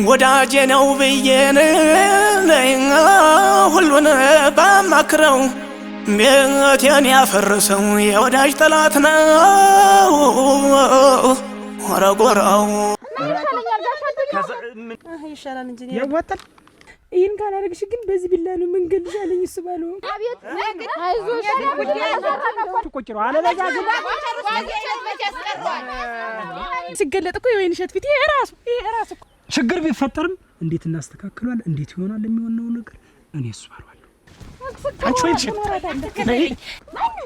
ወዳጄ ነው ብዬን ሁሉን ባማክረው ቤቴን ያፈረሰው የወዳጅ ጠላት ነው ወረጎራው ይሻላል እንጂ ያዋጣል ይሄን ካላረግሽ ግን በዚህ ቢላ ነው መንገልሻለኝ እሱ ባለው አቤት አይዞሽ ተቆጭሮ አለበዛ ግን ሲገለጥ እኮ የወይን እሸት ፊት ይሄ ራሱ ችግር ቢፈጠርም እንዴት እናስተካክሏል እንዴት ይሆናል የሚሆነው ነገር እኔ እሱ ባለው አንቺ ወይን እሸት ነይ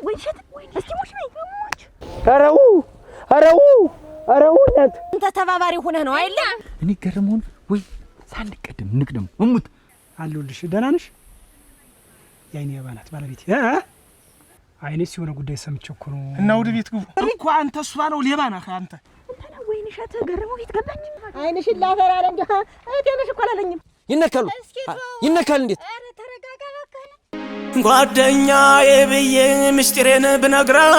ወይ እሸት ወይ እስቲ ሞሽ ነይ አረው እናት አንተ ተባባሪ ሆነህ ነው አይደል እኔ ገርሞን ወይ ሳንቀደም ንቅደም እሙት አለልሽ ደህና ነሽ ያይኔ ያባናት ባለቤት አይኔስ የሆነ ጉዳይ ሰምቼው እኮ ነው እና ወደ ቤት ግቡ እንኳ አንተ እሷ ነው ሌባ ነህ አንተ እንትና ወይን እሸት ገርሞ ቤት ገባች አይንሽን ላፈራ አለ እንዴ እቴነሽ እኮ አላለኝም ይነካል እንዴት አረ ተረጋጋ ባከነ ጓደኛዬ ብዬ ምስጢሬን ብነግረው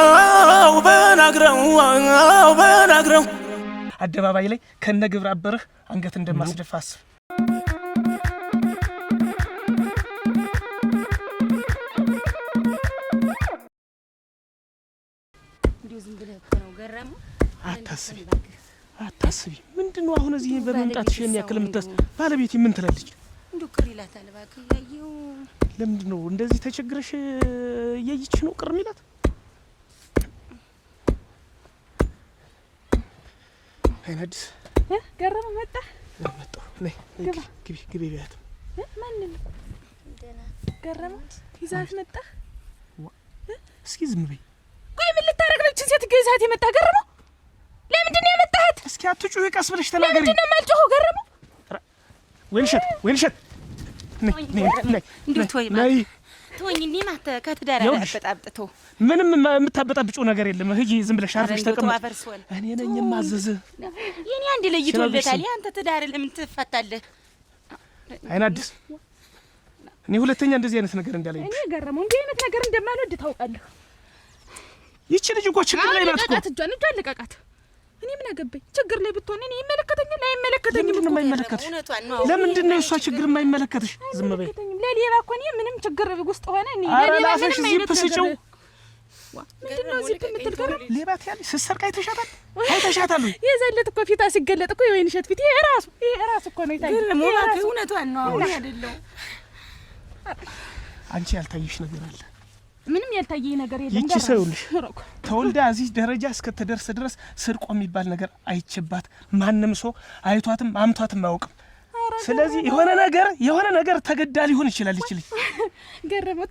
አደባባይ ላይ ከነግብር አበረህ አንገት እንደማስደፋስ እንዴ ዝም ብለህ ነው ገረሙ አታስቢ ምንድነው አሁን እዚህ በመምጣትሽ ያክል ምትስ ባለቤት ምን ትላለች እንዴ ቅር ይላታል ባክህ ያየው ለምንድነው እንደዚህ ተቸግረሽ እየይች ነው ቅር ሚላት አይናድስ ገረሙ መጣ ነይ ግቢ ቢያት ማን ነው ደና ገረሙ ይዛት መጣ እስኪ ዝም በይ ቆይ ምን ልታረግ ነው ሴት ገዛት የመጣ ገረሙ ለምንድን ነው የመጣት እስኪ አትጩህ ቀስ ብለሽ ተናገሪ ለምንድን ነው የማልጮኸው ገረሙ ወይንሸት ነይ እንዴት ወይ ማለት ተወኝ እኔ ማተ ከትዳር አበጣብጥቶ ምንም የምታበጣብጪው ነገር የለም ሂጂ ዝም ብለሽ አርፈሽ ተቀመጥ እኔ ነኝ የማዘዝ የኔ አንድ ለይቶለታል ያንተ ትዳር ለምን ትፈታለህ አይናድስ እኔ ሁለተኛ እንደዚህ አይነት ነገር እንዳለኝ እኔ ገረመው እንዲህ አይነት ነገር እንደማልወድ ታውቃለህ ይቺ ልጅ እኮ ችግር ላይ ናት እኮ እጇን ለቀቃት እኔ ምን አገባኝ ችግር ላይ ብትሆን እኔ ይመለከተኛል አይመለከተኝም ምንም የማይመለከትሽ ለምንድን ነው እሷ ችግር የማይመለከትሽ ዝም በይ ለሌባ እኮ እኔ ምንም ችግር ውስጥ ሆነ እኔ ለሌባ ምንም አይነትሽው ምንድነው እዚህ የምትልከረ ሌባት ያለ ስሰርቃ አይተሻታል የዘለት እኮ ፊታ ሲገለጥ እኮ የወይን እሸት ፊት ይሄ ራሱ እኮ ነው ይታይ እውነቷን ነው አሁን አይደለም አንቺ ያልታየሽ ነገር አለ ምንም ያልታየኝ ነገር የለም ይቺ ሰውልሽ ተወልዳ እዚህ ደረጃ እስከተደረሰ ድረስ ስርቆ የሚባል ነገር አይችባት ማንንም ሰው አይቷትም አምቷትም አያውቅም ስለዚህ የሆነ ነገር ተገዳ ሊሆን ይችላል ይችላል ገረመው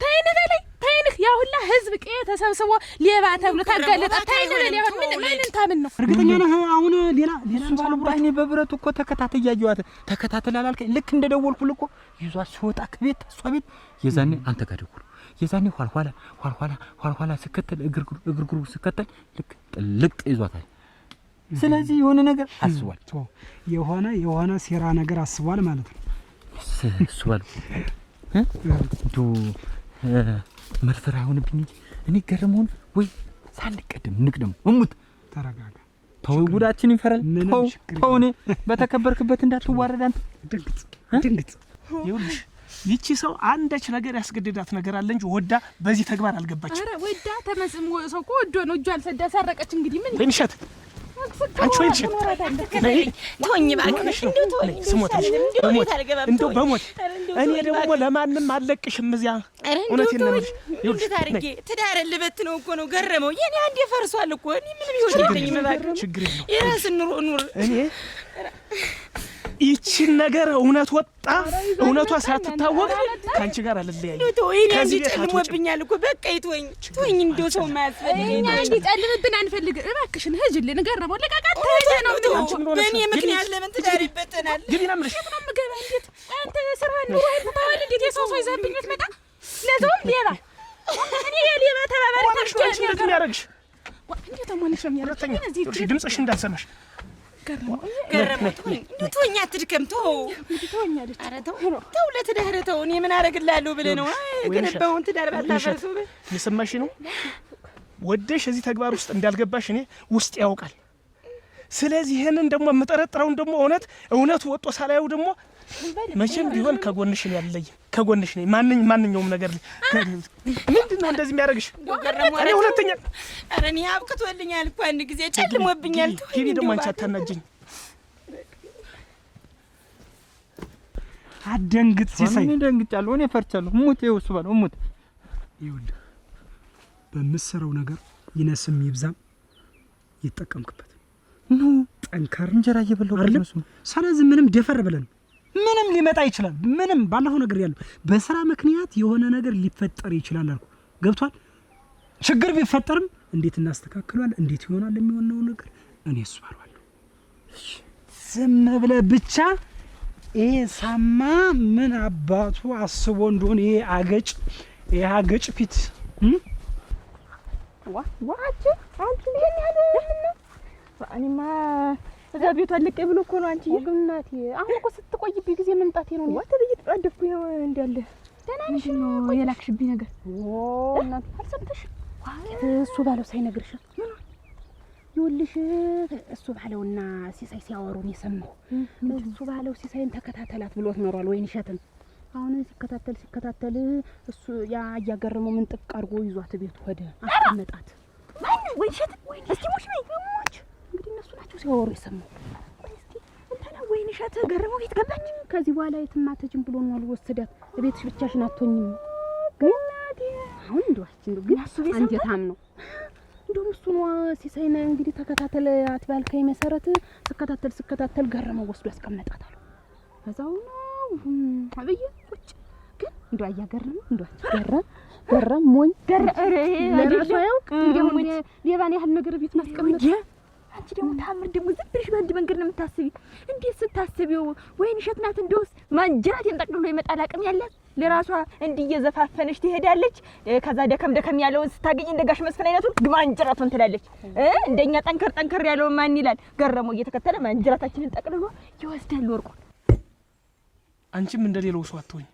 ታይነህ ያ ሁላ ህዝብ ቀየ ተሰብስቦ ሌባ ተብሎ ታጋለጣ ታይነህ ያሁን ምን ታምን ነው እርግጠኛ ነህ አሁን ሌላ ባልብራይኔ በብረቱ እኮ ተከታተያየዋት ተከታተላላልከ ልክ እንደደወልኩልህ እኮ ይዟት ሲወጣ ከቤት እሷ ቤት የዛኔ አንተ ጋር ደውል የዛኔ ኋላ ስከተል እግርግሩ ስከተል ልክ ጥልቅ ይዟታል ስለዚህ የሆነ ነገር አስቧል የሆነ ሴራ ነገር አስቧል ማለት ነው አስቧል ዱ መርፈራ ሆነብኝ እኔ ገረመውን ወይ ሳንቀደም ንቅደም እሙት ተረጋጋ ተው ጉዳችን ይፈራል ተው እኔ በተከበርክበት እንዳትዋረድ አንተ ድንግጥ ይኸውልሽ ይቺ ሰው አንዳች ነገር ያስገድዳት ነገር አለ እንጂ ወዳ በዚህ ተግባር አልገባችም አረ ወዳ ተመስም ሰው እኮ ወዶ ነው እጇን ሰዳ ሰረቀች እንግዲህ ምን ወይንሸት አንቺ ወይንሸት ተወኝ ባክሽ እንደው ተወኝ ስሞታሽ በሞት እኔ ደግሞ ለማንም አለቅሽም እዚያ እውነቴን ነው የምልሽ ይኸውልሽ ትዳር ልበት ነው እኮ ነው ገረመው የኔ አንዴ ፈርሷል እኮ እኔ ምንም ይወድ የለኝም ባክሽ ችግር የለም የራስን ኑር እኔ ይቺን ነገር እውነት ወጣ እውነቷ ሳትታወቅ ካንቺ ጋር አልለያይም ከዚህ ጨልሞብኛል እኮ በቃ ይተወኝ እንደው ሰው ማያስፈልግ እኛ እንዲጨልምብን አንፈልግ እባክሽን ህጅልን ገረመው ለቃቃት ነው በእኔ ምክንያት ለምን ትዳር ይበተናል ግቢና ምንሽ ምገባ እንዴት አንተ ስራህን ኑሮህን ትተዋል እንዴት የሰው ይዘብኝ ትመጣ ለዛውም ሌባ እኔ የሌባ ተባባሪ ታሽቶሽ እንዴት የሚያደርግሽ እንዴት ማንሽ ነው የሚያደርግሽ ድምፅሽ እንዳልሰማሽ ገረመው ተወኝ አትድከም ተው ኧረ ተው ለትዳር ተው እኔ ምን አደርግልሃለሁ ብለህ ነው የገነባውን ትዳር ባታፈርሱ የሰማሽ ነው ወደሽ እዚህ ተግባር ውስጥ እንዳልገባሽ እኔ ውስጥ ያውቃል ስለዚህ ይሄንን ደግሞ የምጠረጥረውን ደግሞ እውነቱ ወጦ ሳላየው ደግሞ መቼም ቢሆን ከጎንሽ ነው ያለኝ ከጎንሽ ነኝ ማንኛውም ነገር ምንድነው እንደዚህ የሚያደርግሽ እኔ ሁለተኛ ኧረ እኔ አብቅቶልኛል እኮ አንድ ጊዜ ጨልሞብኛል ሂጂ ደግሞ አንቺ አታናጅኝ አደንግጥ ሲሳይ ምን ደንግጫለሁ እኔ ፈርቻለሁ ሙት ይውስ ባለው ሙት ይኸውልህ በምትሰራው ነገር ይነስም ይብዛም ይተጠቀምክበት ኖ ጠንካራ እንጀራ እየበላሁ አይደለም ስለዚህ ምንም ደፈር ብለን ምንም ሊመጣ ይችላል ምንም ባለፈው ነገር ያለው በስራ ምክንያት የሆነ ነገር ሊፈጠር ይችላል አልኩ ገብቷል ችግር ቢፈጠርም እንዴት እናስተካክሏል እንዴት ይሆናል የሚሆነው ነገር እኔ እሷራለሁ ዝም ብለህ ብቻ ይሄ ሳማ ምን አባቱ አስቦ እንደሆነ ይሄ አገጭ ፊት ዋአቺ አንቺ ምን ያለ እኔማ እዛ ቤቱ አለቀ ብሎ እኮ ነው አንቺ እናቴ አሁን እኮ ስትቆይብኝ ጊዜ መምጣቴ ነው ወተት እየተጣደፍኩ ይሄው እንዳለ ደህና ነሽ ነው የላክሽብኝ ነገር እናቴ አልሰምተሽ እሱ ባለው ሳይነግርሽ ምን ይኸውልሽ እሱ ባለውና ሲሳይ ሲያወሩን የሰማው እሱ ባለው ሲሳይን ተከታተላት ብሎት ኖሯል ወይን ሸተን አሁን ሲከታተል እሱ ያ ያገረመው ምን ጥቅ አርጎ ይዟት ቤቱ ሄደ አስቀመጣት ማን ወይን ሸተን እስኪ ሙሽ ነኝ ሙች እንግዲህ እነሱ ናቸው ሲያወሩ የሰማው እስኪ እንተና ወይን ሸተ ገረመው ቤት ገባች ከዚህ በኋላ የትም አትጅም ብሎ ነው አልወሰዳት ቤትሽ ብቻሽን አትሆኝም እናቴ አሁን እንደዋችን ግን አንጀታም ነው እንደው እሱ ነው ሲሳይና እንግዲህ ተከታተል አትባልከኝ መሰረት ስከታተል ገረመው ወስዶ ያስቀመጣታል ከዛው ነው አብይ ቁጭ ግን እንደው አያገርም እንደው ገረም ሞኝ ለራሱ ያውቅ እንደው ሌባን ያህል ነገር ቤት ማስቀመጥ አንቺ ደግሞ ታምር ደግሞ ዝም ብለሽ በአንድ መንገድ ነው የምታስቢ እንዴት ስታስቢው ወይን ሸትናት እንደውስ ማንጀራት የምጠቅልሎ ይመጣል አቅም ያላት ለራሷ እንዲየዘፋፈነሽ ትሄዳለች ከዛ ደከም ያለው ስታገኝ እንደጋሽ መስፈን አይነቱን ግማንጀራቱን ትላለች እንደኛ ጠንከር ያለው ማን ይላል ገረመው እየተከተለ ማንጀራታችንን ጠቅልሎ ይወስዳል ወርቁ አንቺም እንደሌለው ሰው አትሆኝ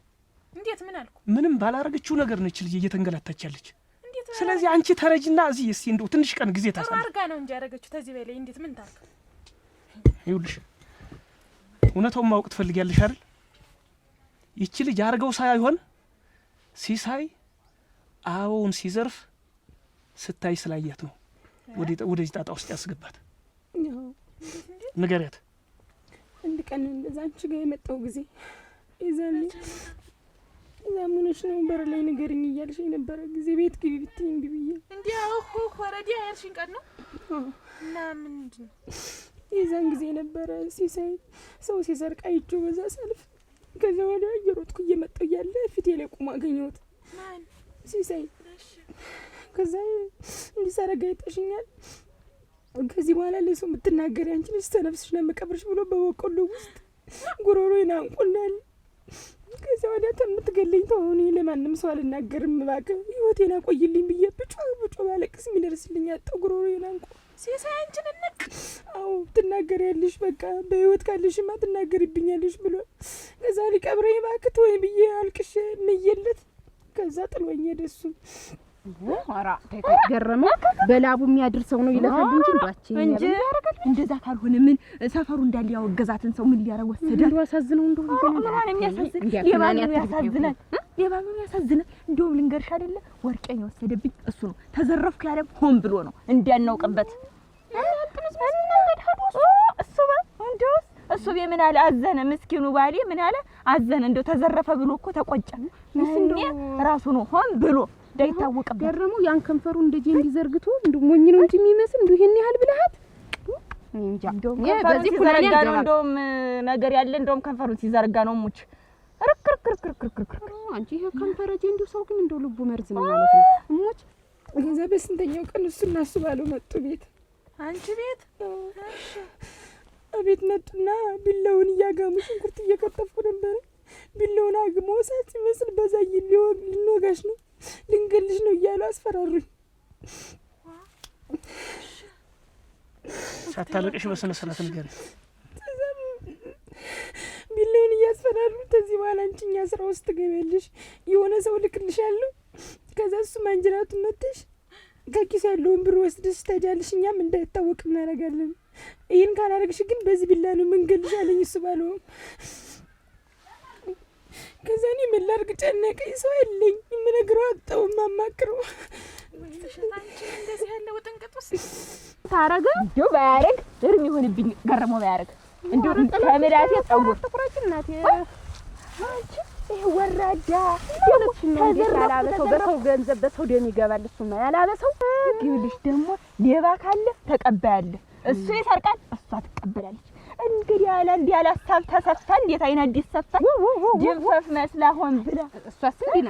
እንዴት ምን አልኩ ምንም ባላረገችው ነገር ነች ልጅ እየተንገላታች ያለች ስለዚህ አንቺ ተረጅና እዚህ እስቲ እንደው ትንሽ ቀን ጊዜ ታሳል አርጋ ነው እንጂ ያረጋችሁ ተዚህ በላይ እንዴት ምን ታርክ ይኸውልሽ እውነታውን ማወቅ ትፈልጊያለሽ አይደል ይቺ ልጅ አርገው ሳይሆን ሲሳይ አዎን ሲዘርፍ ስታይ ስላያት ነው ወደዚህ ጣጣ ውስጥ ያስገባት ንገሪያት እንድ ቀን እንደዛ አንቺ ጋር የመጣው ጊዜ ይዘን ዛሙነሽ ነው በር ላይ ነገርኝ እያልሽ የነበረ ጊዜ ቤት ግቢ ብትይ እንቢ ብዬ እንዲያው ወረዲ ያርሽን ቀን ነው እና ምንድን ይዘን ጊዜ ነበረ ሲሳይ ሰው ሲሰርቅ አይቼው በዛ ሰልፍ ከዛ ወዲያ እየሮጥኩ እየመጣሁ ያለ ፊቴ ላይ ቆሞ አገኘሁት ማን ሲሳይ ከዛ እንዲሰረጋ ይጠሽኛል ከዚህ በኋላ ለሰው የምትናገሪ አንቺ ነሽ ተነፍስሽ ነው መቀበርሽ ብሎ በበቆሎ ውስጥ ጉሮሮዬን አንቆናል ከዛ ወዲያ ተምትገለኝ ተሆነ ለማንም ሰው አልናገርም እባክህ ህይወቴን አቆይልኝ ብዬ ብጮ ባለቅስ የሚደርስልኝ አጣው ጉሮሮዬን አንቆ ሲሳይ አንቺን እንቅ አው ትናገሪያለሽ በቃ በህይወት ካለሽማ ትናገሪብኛለሽ ብሎ ከዛ ሊቀብረኝ እባክህ ወይ ብዬ አልቅሽ ምየለት ከዛ ጥሎኝ ደሱ ወራ ተገረመው በላቡ የሚያድርሰው ነው ይለፋል እንጂ እንጂ እንደዛ ካልሆነ ምን ሰፈሩ እንዳል ያወገዛትን ሰው ምን ሊያረግ ወሰደ እንደው ያሳዝነው እንደው ማን የሚያሳዝን የባኑ ያሳዝናል እንደውም ልንገርሽ አይደለ ወርቄን ወሰደብኝ እሱ ነው ተዘረፍኩ ያለ ሆን ብሎ ነው እንዲያናውቅበት እሱ በምን አለ አዘነ ምስኪኑ ባሌ ምን አለ አዘነ እንደው ተዘረፈ ብሎ እኮ ተቆጨ እንደው ራሱ ነው ሆን ብሎ ዳይታወቀበት ገረመው ያን ከንፈሩ እንደዚህ እንዲዘርግቶ እንደው ሞኝ ነው እንጂ የሚመስል እንደው ይሄን ያህል ብለሃት እንጃ እንደው በዚህ ኩላኛ እንደውም ነገር ያለ እንደውም ከንፈሩን ሲዘርጋ ነው ሙች ረክርክርክርክርክር አንቺ ይሄ ከንፈረጄ እንደው ሰው ግን እንደው ልቡ መርዝ ነው ማለት ነው ሙች ገዛ በስንተኛው ቀን እሱና እሱ ባለው መጡ ቤት አንቺ ቤት እሺ አቤት መጡና ቢላውን እያጋሙ ሽንኩርት እየከተፍኩ ነበር ቢላውን አግሞ ሳት ይመስል በዛይ ሊወጋሽ ነው ልንገልሽ ነው እያሉ አስፈራሩኝ ሳታለቅሽ በስነ ስርዓት ነገር ቢላውን እያስፈራሩ ከዚህ በኋላ አንቺኛ ስራ ውስጥ ገበልሽ የሆነ ሰው ልክልሻለሁ ከዛ እሱ ማንጀራቱን መተሽ ከኪስ ያለውን ብር ወስደሽ ታጃልሽ እኛም እንዳይታወቅ እናደርጋለን ይሄን ካላረግሽ ግን በዚህ ቢላ ነው መንገልሽ አለኝ እሱ ባለው። ከዛ እኔ ምን ላድርግ ጨነቀኝ። ሰው የለኝ የምነግረው አጣሁ የማማክረው። አንቺ እንደዚህ ያለ ውጥንቅጥ ውስጥ ታረገ እንደው ባያረግ እርም ይሆንብኝ ገረመው ባያረግ እንደው ከመዳቴ ጸጉር ተቆራጭ እናቴ አንቺ ይሄ ወራዳ ያላበሰው በሰው ገንዘብ በሰው ደም ይገባል። እሱማ ያላበሰው ይኸውልሽ ደግሞ ሌባ ካለ ተቀባያለ። እሱ ይሰርቃል እሷ ትቀበላለች። እንግዲህ ያለ እንዲህ ያላሳብ ተሰፍታ እንዴት አይና ዲሰፋ ጅብፈፍ መስላ ሆን ብላ እሷስ እንዲና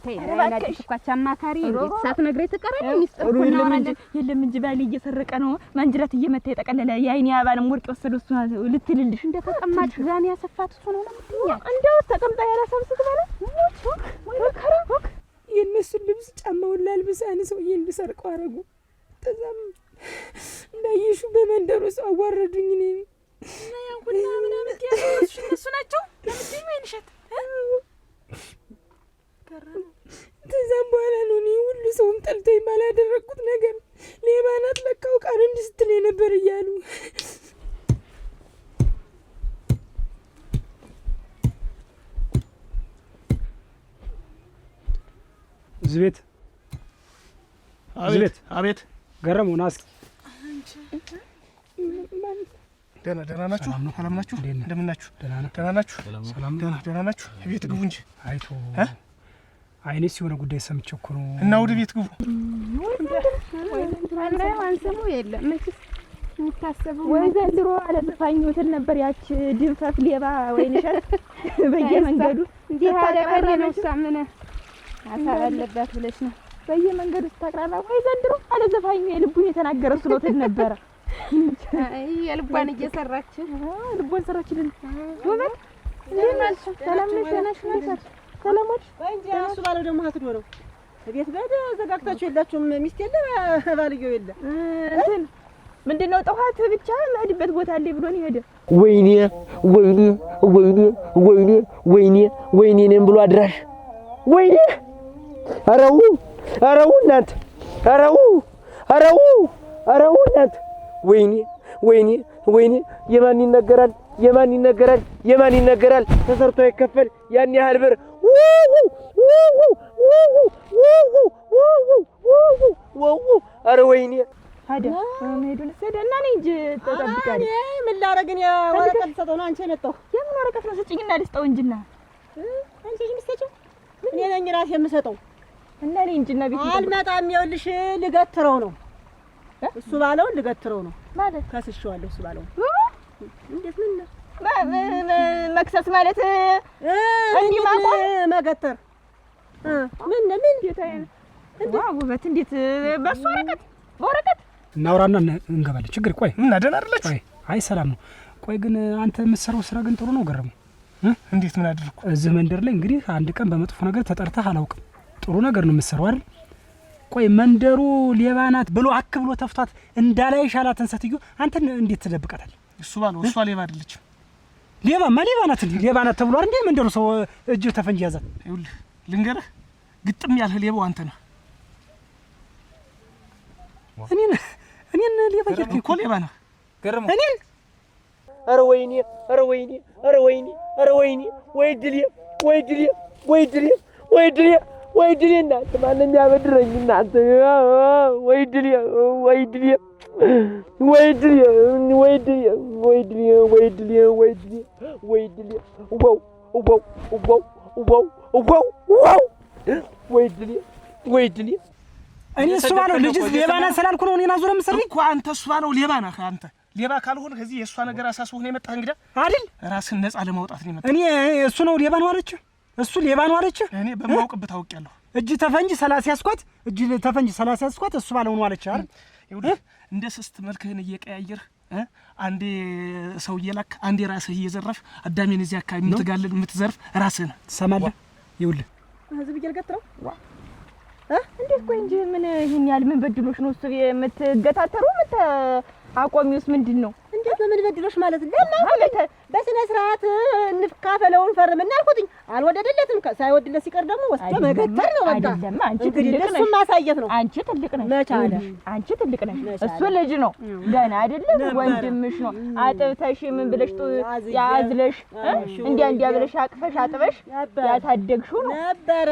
ተይ አይናዲስ እኮ አማካሪ እንዴት ሳትነግረኝ ትቀራለህ? ሚስጥር እኮ እናወራለን። የለም እንጂ ባል እየሰረቀ ነው መንጅራት እየመታ የጠቀለለ የአይኔ አባልም ወርቅ ወሰደ እሱ ልትልልሽ እንደ ተቀማጭ ዛኔ ያሰፋት እሱ ነው ለምትኛ እንደው ተቀምጣ ያላሳብ ስትበላ ወይ ከራ የነሱ ልብስ ጫማውን ላልብሳን ሰው እንዲሰርቀው አረጉ። ተዛም እንዳይሹ በመንደሩ ሰው አዋረዱኝ። እኔ እና ያንኩና ምናምን ያሉሽ እነሱ ናቸው ለምትኝ ወይንሸት ከራም ተዛም በኋላ ነው እኔ ሁሉ ሰውም ጠልቶኝ ባላደረኩት ነገር ሌባ ናት ለካው ቃል እንድስትል ነበር እያሉ ዝቤት አቤት አቤት ገረመው ና እስኪ ደህና ናችሁ? ሰላም ናችሁ? እንደምን ናችሁ? ደህና ናችሁ? ሰላም ደህና ናችሁ? ቤት ግቡ እንጂ አይቶ አይኔስ የሆነ ጉዳይ ሰምቼ እኮ ነው። እና ወደ ቤት ግቡ። አንሰሙ የለም መቼስ የምታሰበው ወይ ዘንድሮ አለጥፋኝ ወተል ነበር ያች ድንፈፍ ሌባ ወይንሸት በየመንገዱ እንዲህ አደረገ ነው ሳምነ አሳብ አለባት ብለሽ ነው በየመንገዱ ተቀራራ ወይ ዘንድሮ አለዘፋኝ የልቡን የተናገረ ስለወተል ነበር። የልቧን እየሰራች ልቧን ሰራችልን። ወበት ለማልሽ ሰላም ነሽ? ሰላሞች እንጂ እሱ ባለው ደግሞ አትዶ ነው ቤት በደ ዘጋግታችሁ የላችሁም። ሚስት የለ ባልየው የለ እንትን ምንድነው ጠዋት ብቻ ማድበት ቦታ አለ ብሎን ሄደ። ወይኔ ወይኔ ወይኔ ወይኔ ወይኔ ወይኔ ነን ብሎ አድራሽ ወይኔ አረው አረው እናንተ አረው አረው አረው እናንተ ወይኔ ወይኔ ወይኔ የማን ይነገራል? የማን ይነገራል? የማን ይነገራል? ተሰርቶ ይከፈል ያን ያህል ብር አረ ወይኔ ሀዳ መሄዱን ሰደና ነኝ እንጂ ተጠብቃለሁ። ምን ላረግን? ወረቀት ሰጠው ነው አንቺ የመጣው። የምን ወረቀት ነው? ስጭኝና ልስጠው እንጂና አንቺ የምትሰጪው እኔ ነኝ ራሴ የምሰጠው እና እኔ እንጂና ቤት አልመጣም። ይኸውልሽ ልገትረው ነው እሱ ባለው ልገትረው ነው ማለት ከስሽዋለሁ። እሱ ባለው እንዴት ምን ነው መክሰስ ማለት እንዲህ ማቆም መገተር ምን ጌታዬ ውበት እንዴት በሱ ወረቀት እናውራና እንገባለን። ችግር ቆይ ምን ደህና አይደላችሁ? አይ ሰላም ነው። ቆይ ግን አንተ የምትሰራው ስራ ግን ጥሩ ነው። ገረመው እንዴት ምን አደረኩ? እዚህ መንደር ላይ እንግዲህ አንድ ቀን በመጥፎ ነገር ተጠርተህ አላውቅም። ጥሩ ነገር ነው የምትሰራው አይደል? ቆይ መንደሩ ሌባ ናት ብሎ አክብሎ ተፍቷት እንዳላይ ሻላትን ሰትዩ አንተን እንዴት ትደብቃታለህ? እሱ ባለው እሷ ሌባ አይደለችም። ሌባ ናት እንዴ? ሌባ ናት ተብሏል እንዴ? መንደሩ ሰው እጅ ተፈንጂ ያዛት። ይኸውልህ ልንገርህ፣ ግጥም ያልህ ሌባው አንተ ነህ። እኔን ሌባ እያልከኝ እኮ ሌባ ነህ። ገረመው እኔን አረ ወይኔ አረ ወይኔ አረ ወይኔ አረ ወይኔ ወይ ድሌ ወይ ድሌ ወይ ድሌ ወይ ድሌ ወይ ድሌ እናንተ ማንም ያበድረኝ እናንተ ወይ ድሌ ወይ ድሌ ወይ ድሌ ወይ ድሌ ወይ ድሌ ወይ ድሌ ወይ ድሌ ወይ ድሌ ዋው ዋው ዋው ዋው ዋው ዋው ወይ ድሌ ወይ ድሌ እኔ እሱ ባለው ልጅስ ሌባ ናት ስላልኩ ነው እኔን አዙረህ የምትሰርኝ እኮ አንተ። እሱ ባለው ሌባ ነህ አንተ። ሌባ ካልሆነ ከዚህ የእሷ ነገር አሳስቦህ ነው የመጣህ እንግዳ አይደል? ራስን ነፃ ለማውጣት ነው የመጣህ። እኔ እሱ ነው ሌባ ነው አለች። እሱ ሌባ ነው አለች። እኔ በማውቅበት አውቄያለሁ። እጅ ተፈንጂ 30 ያስኳት እጅ ተፈንጂ 30 ያስኳት እሱ ባለው ነው አለች አይደል? ይኸውልህ እንደ ስስት መልክህን እየቀያየርህ አንዴ ሰው እየላክ አንዴ ራስህ እየዘረፍ አዳሜን እዚህ አካባቢ የምትጋልል የምትዘርፍ ራስህ ነህ። ትሰማለህ? ይኸውልህ ህዝብ እየልገትረው እንዴት ቆይ እንጂ ምን ይሄን ያህል ምን በድሎሽ ነው እሱ የምትገታተሩ? አቋሚውስ ምንድን ነው? እንዴት በምን በድሎሽ ማለት በስነ ስርዓት እንካፈለውን ፈርምና አልኩትኝ። አልወደደለትም። ሳይወድለት ሲቀር ደግሞ ወስዶ መገተር ነው። በቃ አይደለም አንቺ ትልቅ ነሽ፣ እሱን ማሳየት ነው። አንቺ ትልቅ ነሽ፣ መቻለ አንቺ ትልቅ ነሽ፣ እሱ ልጅ ነው ገና አይደለም፣ ወንድምሽ ነው። አጥብተሽ ምን ብለሽ ያዝለሽ እንዲያ ብለሽ አቅፈሽ አጥበሽ ያሳደግሽው ነው ነበረ።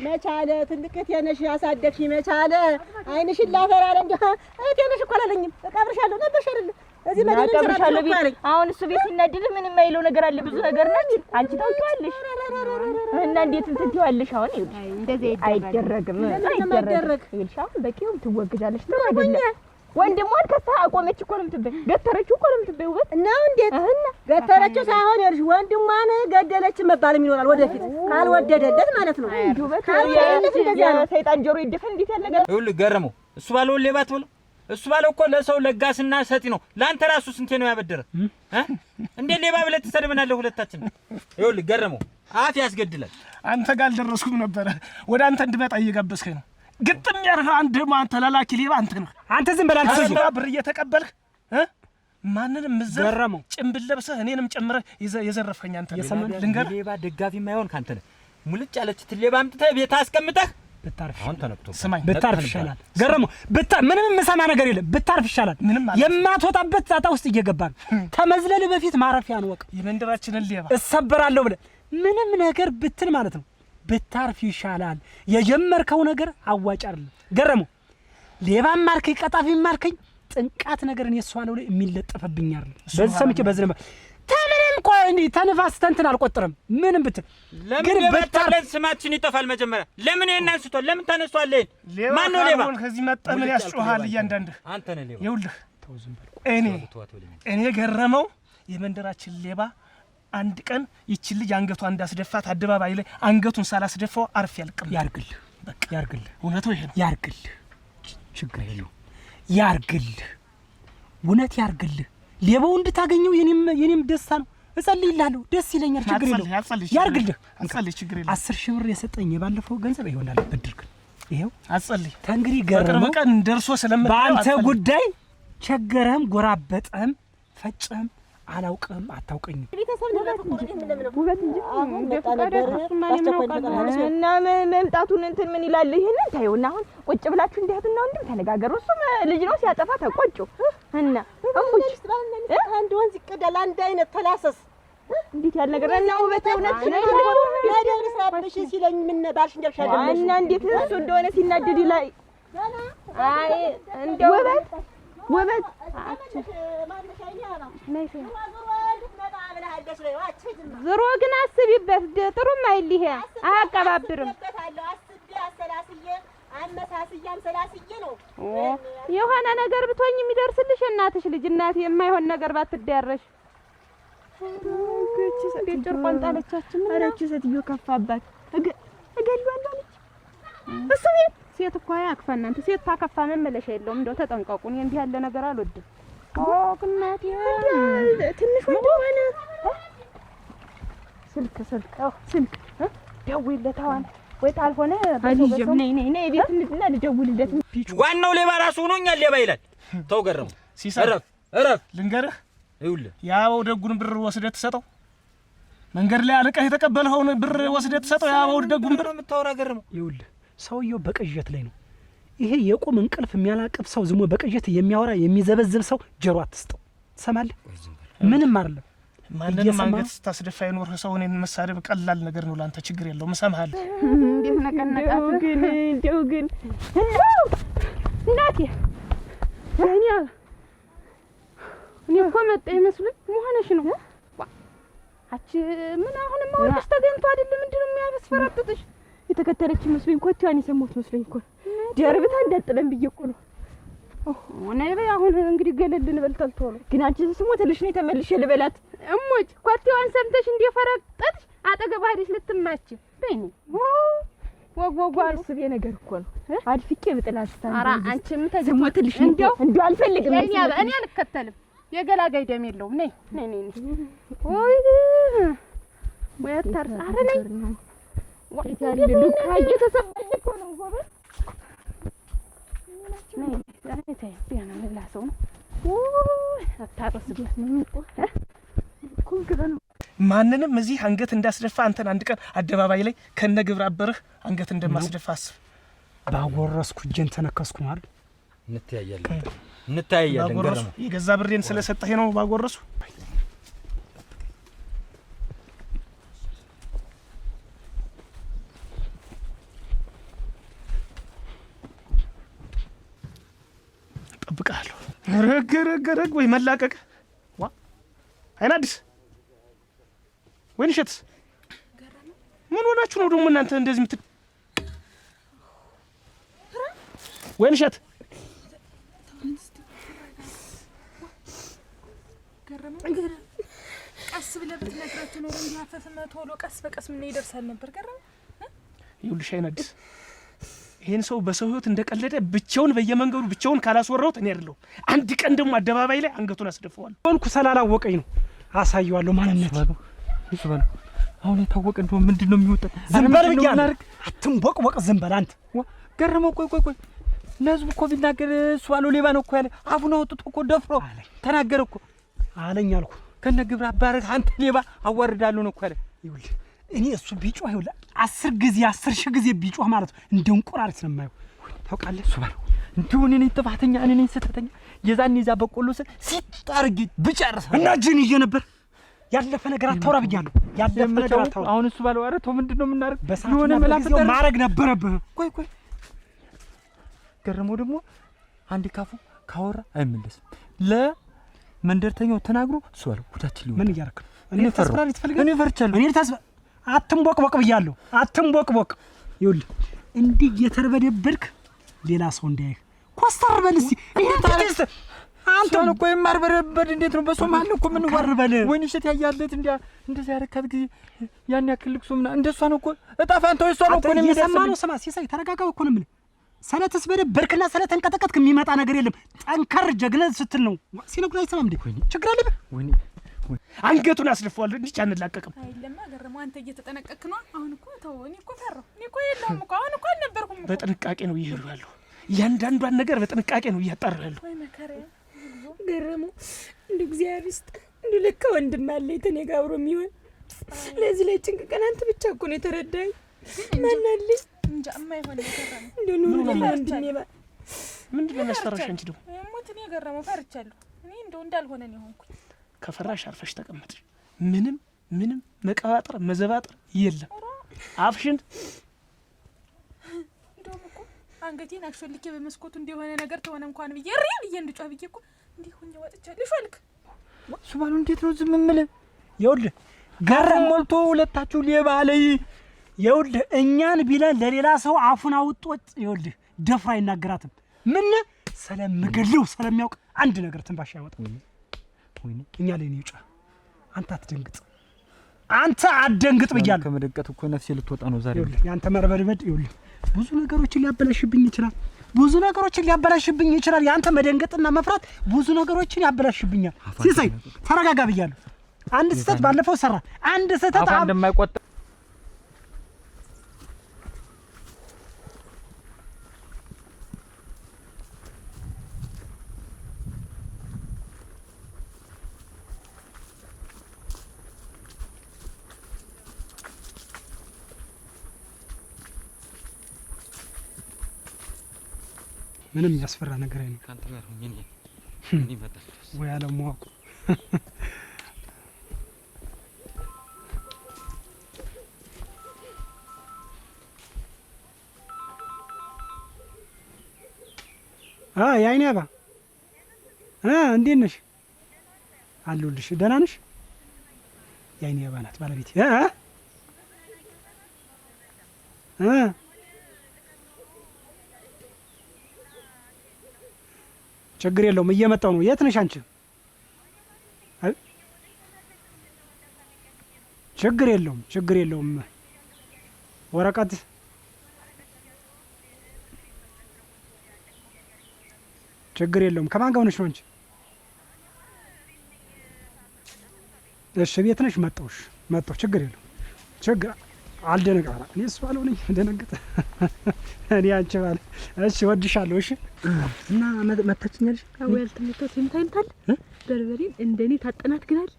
መቻለ ትልቅት የነሽ ያሳደግሽ መቻለ አይንሽን ላፈራ አለ እንዴ እቴነሽ እኮ አላለኝም። እቀብርሻለሁ ነበርሽ አይደል እዚህ መደረግ ተቀብርሻለሁ ቢል አሁን እሱ ቤት ሲናድል ምን የማይለው ነገር አለ? ብዙ ነገር ነው አንቺ ታውቂዋለሽ። እና እንዴት እንትን ትይዋለሽ? አሁን ይኸውልሽ እንደዚህ አይደረግም፣ አይደረግም። ይልሻ በቂው ትወግጃለሽ ነው አይደለም? ወንድሟን ከሳ አቆመች እኮ ነው የምትበይ፣ ገተረችው እኮ ነው የምትበይ። ውበት እና እንዴት ገተረችው ሳይሆን ይልሽ ወንድሟን ገደለች መባልም ይኖራል ወደፊት ካልወደደለት ማለት ነው። ካልወደደለት እንደዚያ ነው። ሰይጣን ጆሮ ይደፈን። እንዴት ያለ ነገር ይኸውልህ ገረመው እሱ ባለው ሌባት ብሎ እሱ ባለው እኮ ለሰው ለጋስና ሰጪ ነው። ላንተ ራሱ ስንቴ ነው ያበደረ? እንዴ ሌባ ብለህ ትሰድበናለህ ሁለታችን። ይኸውልህ ገረመው አፍ ያስገድላል። አንተ ጋር አልደረስኩም ነበረ። ወደ አንተ እንድመጣ እየጋበዝከኝ ነው። ግጥም ያርህ አንድ ማን ተላላኪ ሌባ አንተ ነህ። አንተ ዝም በል አትሰጂ። ብር እየተቀበልህ ማንንም ገረመው ጭምብል ለብሰህ እኔንም ጨምረህ የዘረፈኝ አንተ ልንገርህ። ሌባ ደጋፊ የማይሆን ካንተ ነህ። ሙልጭ ያለች ሌባ አምጥተህ ቤት አስቀምጠህ ብታርፍ አሁን ተነክቶ ስማኝ፣ ብታርፍ ይሻላል። ገረመው ምንም የምሰማ ነገር የለም። ብታርፍ ይሻላል። የማትወጣበት ጣጣ ውስጥ እየገባ ነው። ተመዝለል በፊት ማረፊያን ወቅ የመንደራችንን ሌባ እሰበራለሁ ብለህ ምንም ነገር ብትል ማለት ነው ብታርፍ ይሻላል። የጀመርከው ነገር አዋጭ አይደለም። ገረመው ሌባም ማርከኝ ቀጣፊም ማርከኝ ጥንቃት ነገር እኔ እሷለው ላይ የሚለጠፈብኝ አይደል? በዚህ ሰምቼ በዚህ ነበር ተምንም ቆይ እንዴ ተነፋስ ተንትን አልቆጥርም። ምንም ብትል ግን በታለን ስማችን ይጠፋል። መጀመሪያ ለምን ይሄን አንስቷል? ለምን ተነስቷል? ማን ነው ሌባ? ከዚህ መጣ ምን ያስጮሃል? እያንዳንዱ አንተ ነህ ሌባ። ይኸውልህ እኔ ገረመው የመንደራችን ሌባ አንድ ቀን ይቺ ልጅ አንገቷ እንዳስደፋት አደባባይ ላይ አንገቱን ሳላስደፋው አርፍ ያልቅም። ያርግልህ፣ በቃ ያርግልህ። እውነቱ ይሄ ነው። ያርግልህ፣ ችግር የለውም። ያርግልህ፣ እውነት ያርግልህ። ሌባው እንድታገኘው የኔም ደስታ ነው። እጸልይልሃለሁ፣ ደስ ይለኛል። ችግር የለውም። ያርግልህ። አጸልይ፣ ችግር የለውም። 10 ሺህ ብር የሰጠኝ የባለፈው ገንዘብ ይሆናል ብድር ግን ይሄው አጸልይ። ተንግሪ ገረመው ቀን ደርሶ ስለምታየው በአንተ ጉዳይ ቸገረህም ጎራበጠህም ፈጨህም አላውቅም አታውቀኝም። ቤተሰብ ንብረት እኮ ነው ውበት እንጂ እና መምጣቱን እንትን ምን ይላል? ይሄንን ታዩና አሁን ቁጭ ብላችሁ እንዴት ነው እንዴ ተነጋገሩ። እሱም ልጅ ነው ሲያጠፋ ተቆጩ እና እሙች አንድ ወንዝ ይቀዳል አንድ አይነት ተላሰስ እንዴት ያለ ነገር እና ውበት እውነት ነው ያደር ስራብሽ ሲለኝ ምን ባልሽ እንደሻደም እና እንዴት እሱ እንደሆነ ሲናደድ ይላይ አይ እንደው ውበት ዞሮ ግን አስቢበት። ጥሩም አይል ይሄ አያቀባብርም። የሆነ ነገር ብትሆኝ የሚደርስልሽ እናትሽ ልጅ እናት የማይሆን ነገር ባትዳረሽ እቺ ጨርቋን ጣለቻችን። ኧረ እቺ ሴትዮ ከፋባት። እገሏለሁ አለች። እሱ ቤት ሴት እኮ ያክፋ። እናንተ ሴት ታከፋ መመለሻ የለውም። እንደው ተጠንቀቁ። እኔ እንዲህ ያለ ነገር አልወድም። እናቴ ትንሽ ወንድማነ ስልክ ደውይለት አሁን ወይ ታልሆነ በሰው ነይ ቤት እንድና ልደውልለት። ዋናው ሌባ ራሱ ሆኖኛል ሌባ ይላል። ተው ገረመው እረፍ ልንገርህ። ይኸውልህ ያው ደጉን ብር ወስደህ ትሰጠው። መንገድ ላይ አለቀህ የተቀበልኸውን ብር ወስደህ ትሰጠው። ያው ደጉን ብር የምታወራ ገረመው። ይኸውልህ ሰውየው በቅዠት ላይ ነው። ይሄ የቁም እንቅልፍ የሚያላቅፍ ሰው ዝሞ በቅዠት የሚያወራ የሚዘበዝብ ሰው ጀሮ አትስጠው። ትሰማለህ? ምንም አይደለም። ማንንም አንገት ስታስደፋ የኖርህ ሰው እኔን መሳደብ ቀላል ነገር ነው ላንተ። ችግር የለውም። እሰማሃለሁ። እንዴት ነቀነቃት ግን እንደው ግን እናቴ እኔ እኮ መጣ ይመስሉኝ መሆንሽ ነው። አቺ ምን አሁንም ወርቅሽ ተገኝቶ አይደለም ምንድን ነው የሚያስፈራጥጥሽ? የተከተለች መስሎኝ ኮቲዋን የሰሞት መስሎኝ እኮ ደርብታ እንዳጥለን ብዬ እኮ ነው። ነይ በይ አሁን እንግዲህ ገለል ልንበል ተልቶሎ። ግን አንቺ ስሞትልሽ ነው ተመልሼ ልበላት። እሞች ኮቲዋን ሰምተሽ እንደፈረጠጥሽ አጠገብ ሄደሽ ልትማች በይኝ። ወጓጓሉ ስቤ ነገር እኮ ነው። አድፍቄ ብጥላት ታንተ ኧረ አንቺም ተስሞትልሽ እንደው አልፈልግም። እኔ አልከተልም። የገላጋይ ደም የለውም። ነይ ወይ አታር ኧረ ነይ ወይ ሉካ እየተሰማኝ እኮ ነው ጎበዝ። ነይ ዛሬ ተይ ቢያና ለላሰው ነው። አታረስበት ነው እኮ ማንንም እዚህ አንገት እንዳስደፋ አንተን አንድ ቀን አደባባይ ላይ ከነ ግብረ አበርህ አንገት እንደማስደፋ አስብ። ባጎረስኩ እጄን ተነከስኩ ማለት እንታያያለን። ገረመው የገዛ ብሬን ስለሰጠህ ነው ባጎረሱ። ጠብቃለሁ። ረግ ወይ መላቀቅ ዋ አይናዲስ ወይንሸት ምን ሆናችሁ ነው ደግሞ እናንተ እንደዚህ ምት ወይንሸት ቀስ ብለህ ብትነግራችሁ ኖሮ እንዲያፈፍና ቶሎ ቀስ በቀስ ምን ይደርሳል ነበር። ገረመው ይኸውልሽ አይናዲስ ይሄን ሰው በሰው ህይወት እንደቀለደ ብቻውን በየመንገዱ ብቻውን ካላስወራሁት እኔ አይደለሁ አንድ ቀን ደግሞ አደባባይ ላይ አንገቱን አስደፈዋለሁ። ሆንኩ ስላላወቀኝ ነው። አሳየዋለሁ ማንነት እሱ ባለው አሁን የታወቀ እንደው ምንድነው የሚወጣው? ዝም በል ብያለሁ። አትንቦቅቦቅ ዝም በል አንተ። ገረመው ቆይ ለህዝቡ እኮ ቢናገር እሱ ባለው ሌባ ነው እኮ ያለ አፉን አውጥቶ እኮ ደፍሮ ተናገረ እኮ አለኝ አልኩ። ከነ ግብረ አባርህ አንተ ሌባ አዋርዳለሁ ነው እኮ ያለ። ይኸውልህ እኔ እሱ ቢጮህ ይኸውልህ 10 ሺህ ጊዜ ቢጮህ ማለት ነው እንደ እንቁራሪት ነው የማየው። ታውቃለህ እሱ ባለው እንደው እኔ ነኝ ጥፋተኛ እኔ ነኝ ስህተተኛ። የዛኔ እዛ በቆሎ ስር ሲጣርግ ብጨርስ እና እጅህን ይዤ ነበር። ያለፈ ነገር አታውራ ብያለሁ። ያለፈ ነገር አታውራ። አሁን እሱ ባለው ኧረ ተው ምንድነው የምናደርግ? የሆነ መላፍጠር ማድረግ ነበረብህ። ቆይ ገረመው ደግሞ አንድ ካፉ ካወራ አይመለስም። ለመንደርተኛው ተናግሮ እሱ ባለው ጉዳችን ሊሆን ምን እያደረክ ነው? እኔ ተስፈራሪ ትፈልጋለህ? እኔ ፈርቻለሁ። እኔ አትንቦቅቦቅ ብያለሁ። አትንቦቅቦቅ። ይኸውልህ እንዲህ እየተርበደበድክ ሌላ ሰው እንዳያይህ ኮስተር በል እስኪ። ይሄ ታዲያ አንተ እኮ የማርበረበድ እንዴት ነው? በሰው መሀል እኮ ምን ወርበል ወይንሸት ያያለት እንደዛ ያረካት ጊዜ ያን ያክል ልቅሶ ምና እንደሷ ነው እኮ እጣ ፋንታው እሷ ነው እኮ ነው የሚሰማው። ስማ ሲሳይ ተረጋጋው እኮ ነው የምልህ። ስለተስበደበድክና ስለተንቀጠቀጥክ የሚመጣ ነገር የለም። ጠንከር ጀግነ ስትል ነው ሲነግሩህ አይሰማም እንዴ? ችግር አለብህ? ወይኔ አንገቱን አስደፋዋለሁ እንዴ አንላቀቅም። አይለማ ገረመው አንተ እየተጠነቀቅክ ነው። አሁን እኮ ተው እኔ እኮ ፈራሁ። እኔ እኮ የለሁም እኮ አሁን እኮ አልነበርኩም እኮ። በጥንቃቄ ነው እየሄዱ ያለሁ። እያንዳንዷን ነገር በጥንቃቄ ነው እያጣራሁ ያለሁ። ወይ መከራ ገረመው እንደ እግዚአብሔር ይስጥ። እንደ ለካ ወንድም አለ እኔ ጋር አብሮ የሚሆን ለዚህ ላይ ጭንቅ ቀን አንተ ብቻ እኮ ነው የተረዳኝ። ማን አለ እንጃ የማይሆን ነገር ነው። እንደ ኑሮ ወንድሜ ምንድነው የሚያስፈራሽ? አንቺ ደግሞ ሞት እኔ ገረመው ፈርቻለሁ። እኔ እንደው እንዳልሆነ ነው የሆንኩት። ከፈራሽ አርፈሽ ተቀመጥ። ምንም መቀባጠር መዘባጠር የለም። አፍሽን እንደውም እኮ አንገቴን አክሾልኬ በመስኮቱ እንደሆነ ነገር ተሆነ እንኳን ብዬ እሪ ብዬ እንድጫ ብዬ እኮ እንዲህ ሆኜ ወጥቻለሁ። ሾልክ እሱ ባሉ እንዴት ነው ዝም የምልህ? ይኸውልህ ገረም ሞልቶ ሁለታችሁ ሌባ ላይ ይኸውልህ እኛን ቢለን ለሌላ ሰው አፉን አውጥቶት ይኸውልህ ደፍራ አይናገራትም። ምን ስለምገለው ስለሚያውቅ አንድ ነገር ትንባሽ ያወጣል። ወይኔ እኛ ላይ ነው ይጫ። አንተ አትደንግጥ፣ አንተ አትደንግጥ ብያለሁ። ከመደንገጥ እኮ ነፍሴ ልትወጣ ነው ዛሬ። ይኸውልህ ያንተ መርበድበድ ይኸውልህ ብዙ ነገሮችን ሊያበላሽብኝ ይችላል። ያንተ መደንገጥና መፍራት ብዙ ነገሮችን ያበላሽብኛል። ሲሳይ ተረጋጋ ብያለሁ። አንድ ስህተት ባለፈው ሰራ። አንድ ስህተት እንደማይቆጠር ምንም ያስፈራ ነገር አይደለም። ካንተ ጋር ሆኜ እኔ መጣሁ ወይ አለማወቅ የአይኔ አባ እንዴት ነሽ? አለሁልሽ። ደህና ነሽ? የአይኔ አባ ናት ባለቤቴ። ችግር የለውም እየመጣሁ ነው። የት ነሽ አንቺ? ችግር የለውም ወረቀት ችግር የለውም። ከማን ጋር ሆነሽ ነው አንቺ? እሺ ቤት ነሽ? መጣሁ። ችግር የለውም። ችግር አልደነግጥ። እኔ እሱ ባለው ነኝ ደነግጥ። እኔ አንቺ ባለ እሺ ወድሻለሁ። እሺ እና መታችኛለሽ? አዎ ያልተመታው ሲምታይልታል። በርበሬን እንደኔ ታጠናት ግናል።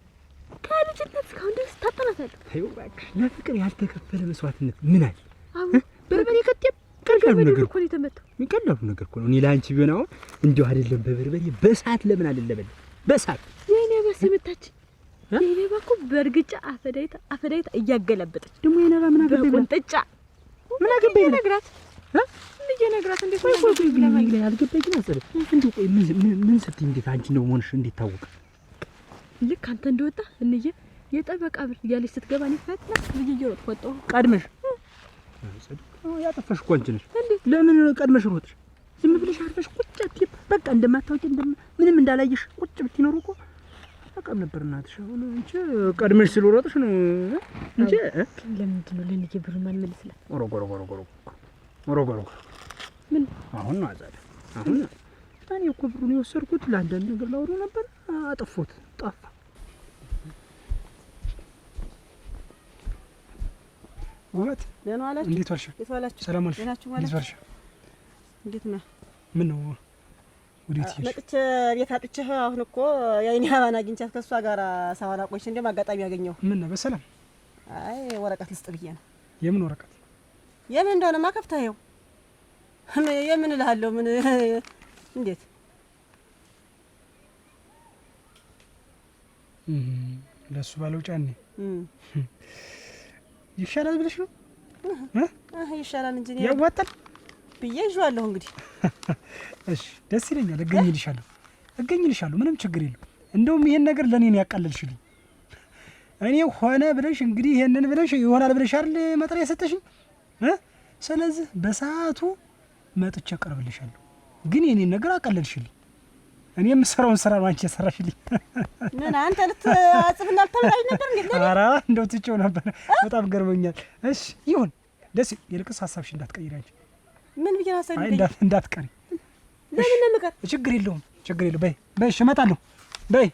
ከልጅነት እስካሁን ድረስ ታጠናታለህ። ተይው እባክሽ፣ ለፍቅር ያልተከፈለ መስዋዕትነት ምን አለ? በርበሬ ከጤም ቀላሉ ነገር እኮ ነው የተመታው። ቀላሉ ነገር እኮ ነው። እኔ ለአንቺ ቢሆን አሁን እንዲሁ አይደለም በበርበሬ በሳት ለምን አይደለም በሳት የኔ በስመታች የኔ ባኮ በርግጫ አፈዳይታ እያገላበጠች ደግሞ የነባ ምን አገባኝ በቁንጥጫ ምን አገባኝ ነግራት ነግራት እንዴት ነው ግን አልገባኝ ግን አጸደ እንዴ ቆይ ምን ስትይ እንዴት አንቺ ነው ሆነሽ እንዴት ታወቀ? ልክ አንተ እንደወጣ እንዬ የጠበቃ ብር እያለች ስትገባ ነው ፈጥና ልጅየው ወጣው ቀድመሽ አጸደ ያጠፋሽ እኮ አንቺ ነሽ። ለምን ቀድመሽ ሮጥሽ? ዝም ብለሽ አርፈሽ ቁጭ አትይ። በቃ እንደማታውቂ ምንም እንዳላየሽ ቁጭ ብትኖር እኮ አቀም ነበር እናትሽ። አሁን አንቺ ቀድመሽ ስለሮጥሽ ነው እንጂ ለምንድን ነው ለልጄ ብር ማን መልስላት? ኦሮጎሮ ምን አሁን ነው አዛደ አሁን እኔ እኮ ብሩን የወሰድኩት ለአንዳንድ ነገር ላወሩ ነበር። አጠፎት ጠፋ። ውበት ደህና ዋላችሁ? እንዴት ዋልሽ? እንዴት ዋላችሁ? ሰላም ዋልሽ? ደህናችሁ እንዴት ዋልሽ? እንዴት ነህ? ምን ነው ወዴት ይሄሽ? መጥቼ ቤት አጥቼህ አሁን እኮ የአይኔ አባን አግኝቻት ከእሷ ጋር ሳወራ ቆይቼ እንደም አጋጣሚ ያገኘው። ምን ነው በሰላም? አይ ወረቀት ልስጥ ብዬ ነው። የምን ወረቀት? የምን እንደሆነማ ከፍተኸው የምን እልሃለሁ? ምን እንዴት ለሱ ባለው ጫኔ ይሻላል ብለሽ ነው? ይሻላል እንጂ ያዋጣል ብዬ ይዤዋለሁ። እንግዲህ እሺ ደስ ይለኛል። እገኝልሻለሁ ምንም ችግር የለም። እንደውም ይሄን ነገር ለኔ ነው ያቃለልሽልኝ። እኔ ሆነ ብለሽ እንግዲህ ይሄንን ብለሽ ይሆናል ብለሽ አይደል መጥሪያ የሰጠሽኝ? ስለዚህ በሰዓቱ መጥቼ ቀርብልሻለሁ። ግን የኔን ነገር አቃለልሽልኝ። እኔ የምሰራውን ስራ ነው አንቺ የሰራሽልኝ። ምን አንተ ልትጽፍና ልታመጣኝ ነበር እንዴ? ኧረ እንደው ትቼው ነበር። በጣም ገርሞኛል። እሺ ይሁን ደስ ይልቅስ ሀሳብሽ እንዳትቀይሪ አንቺ። ምን ብዬሽ ሀሳብ እንዳትቀሪ። ለምን ነው የምቀር? ችግር የለውም። በይ እሺ እመጣለሁ። በይ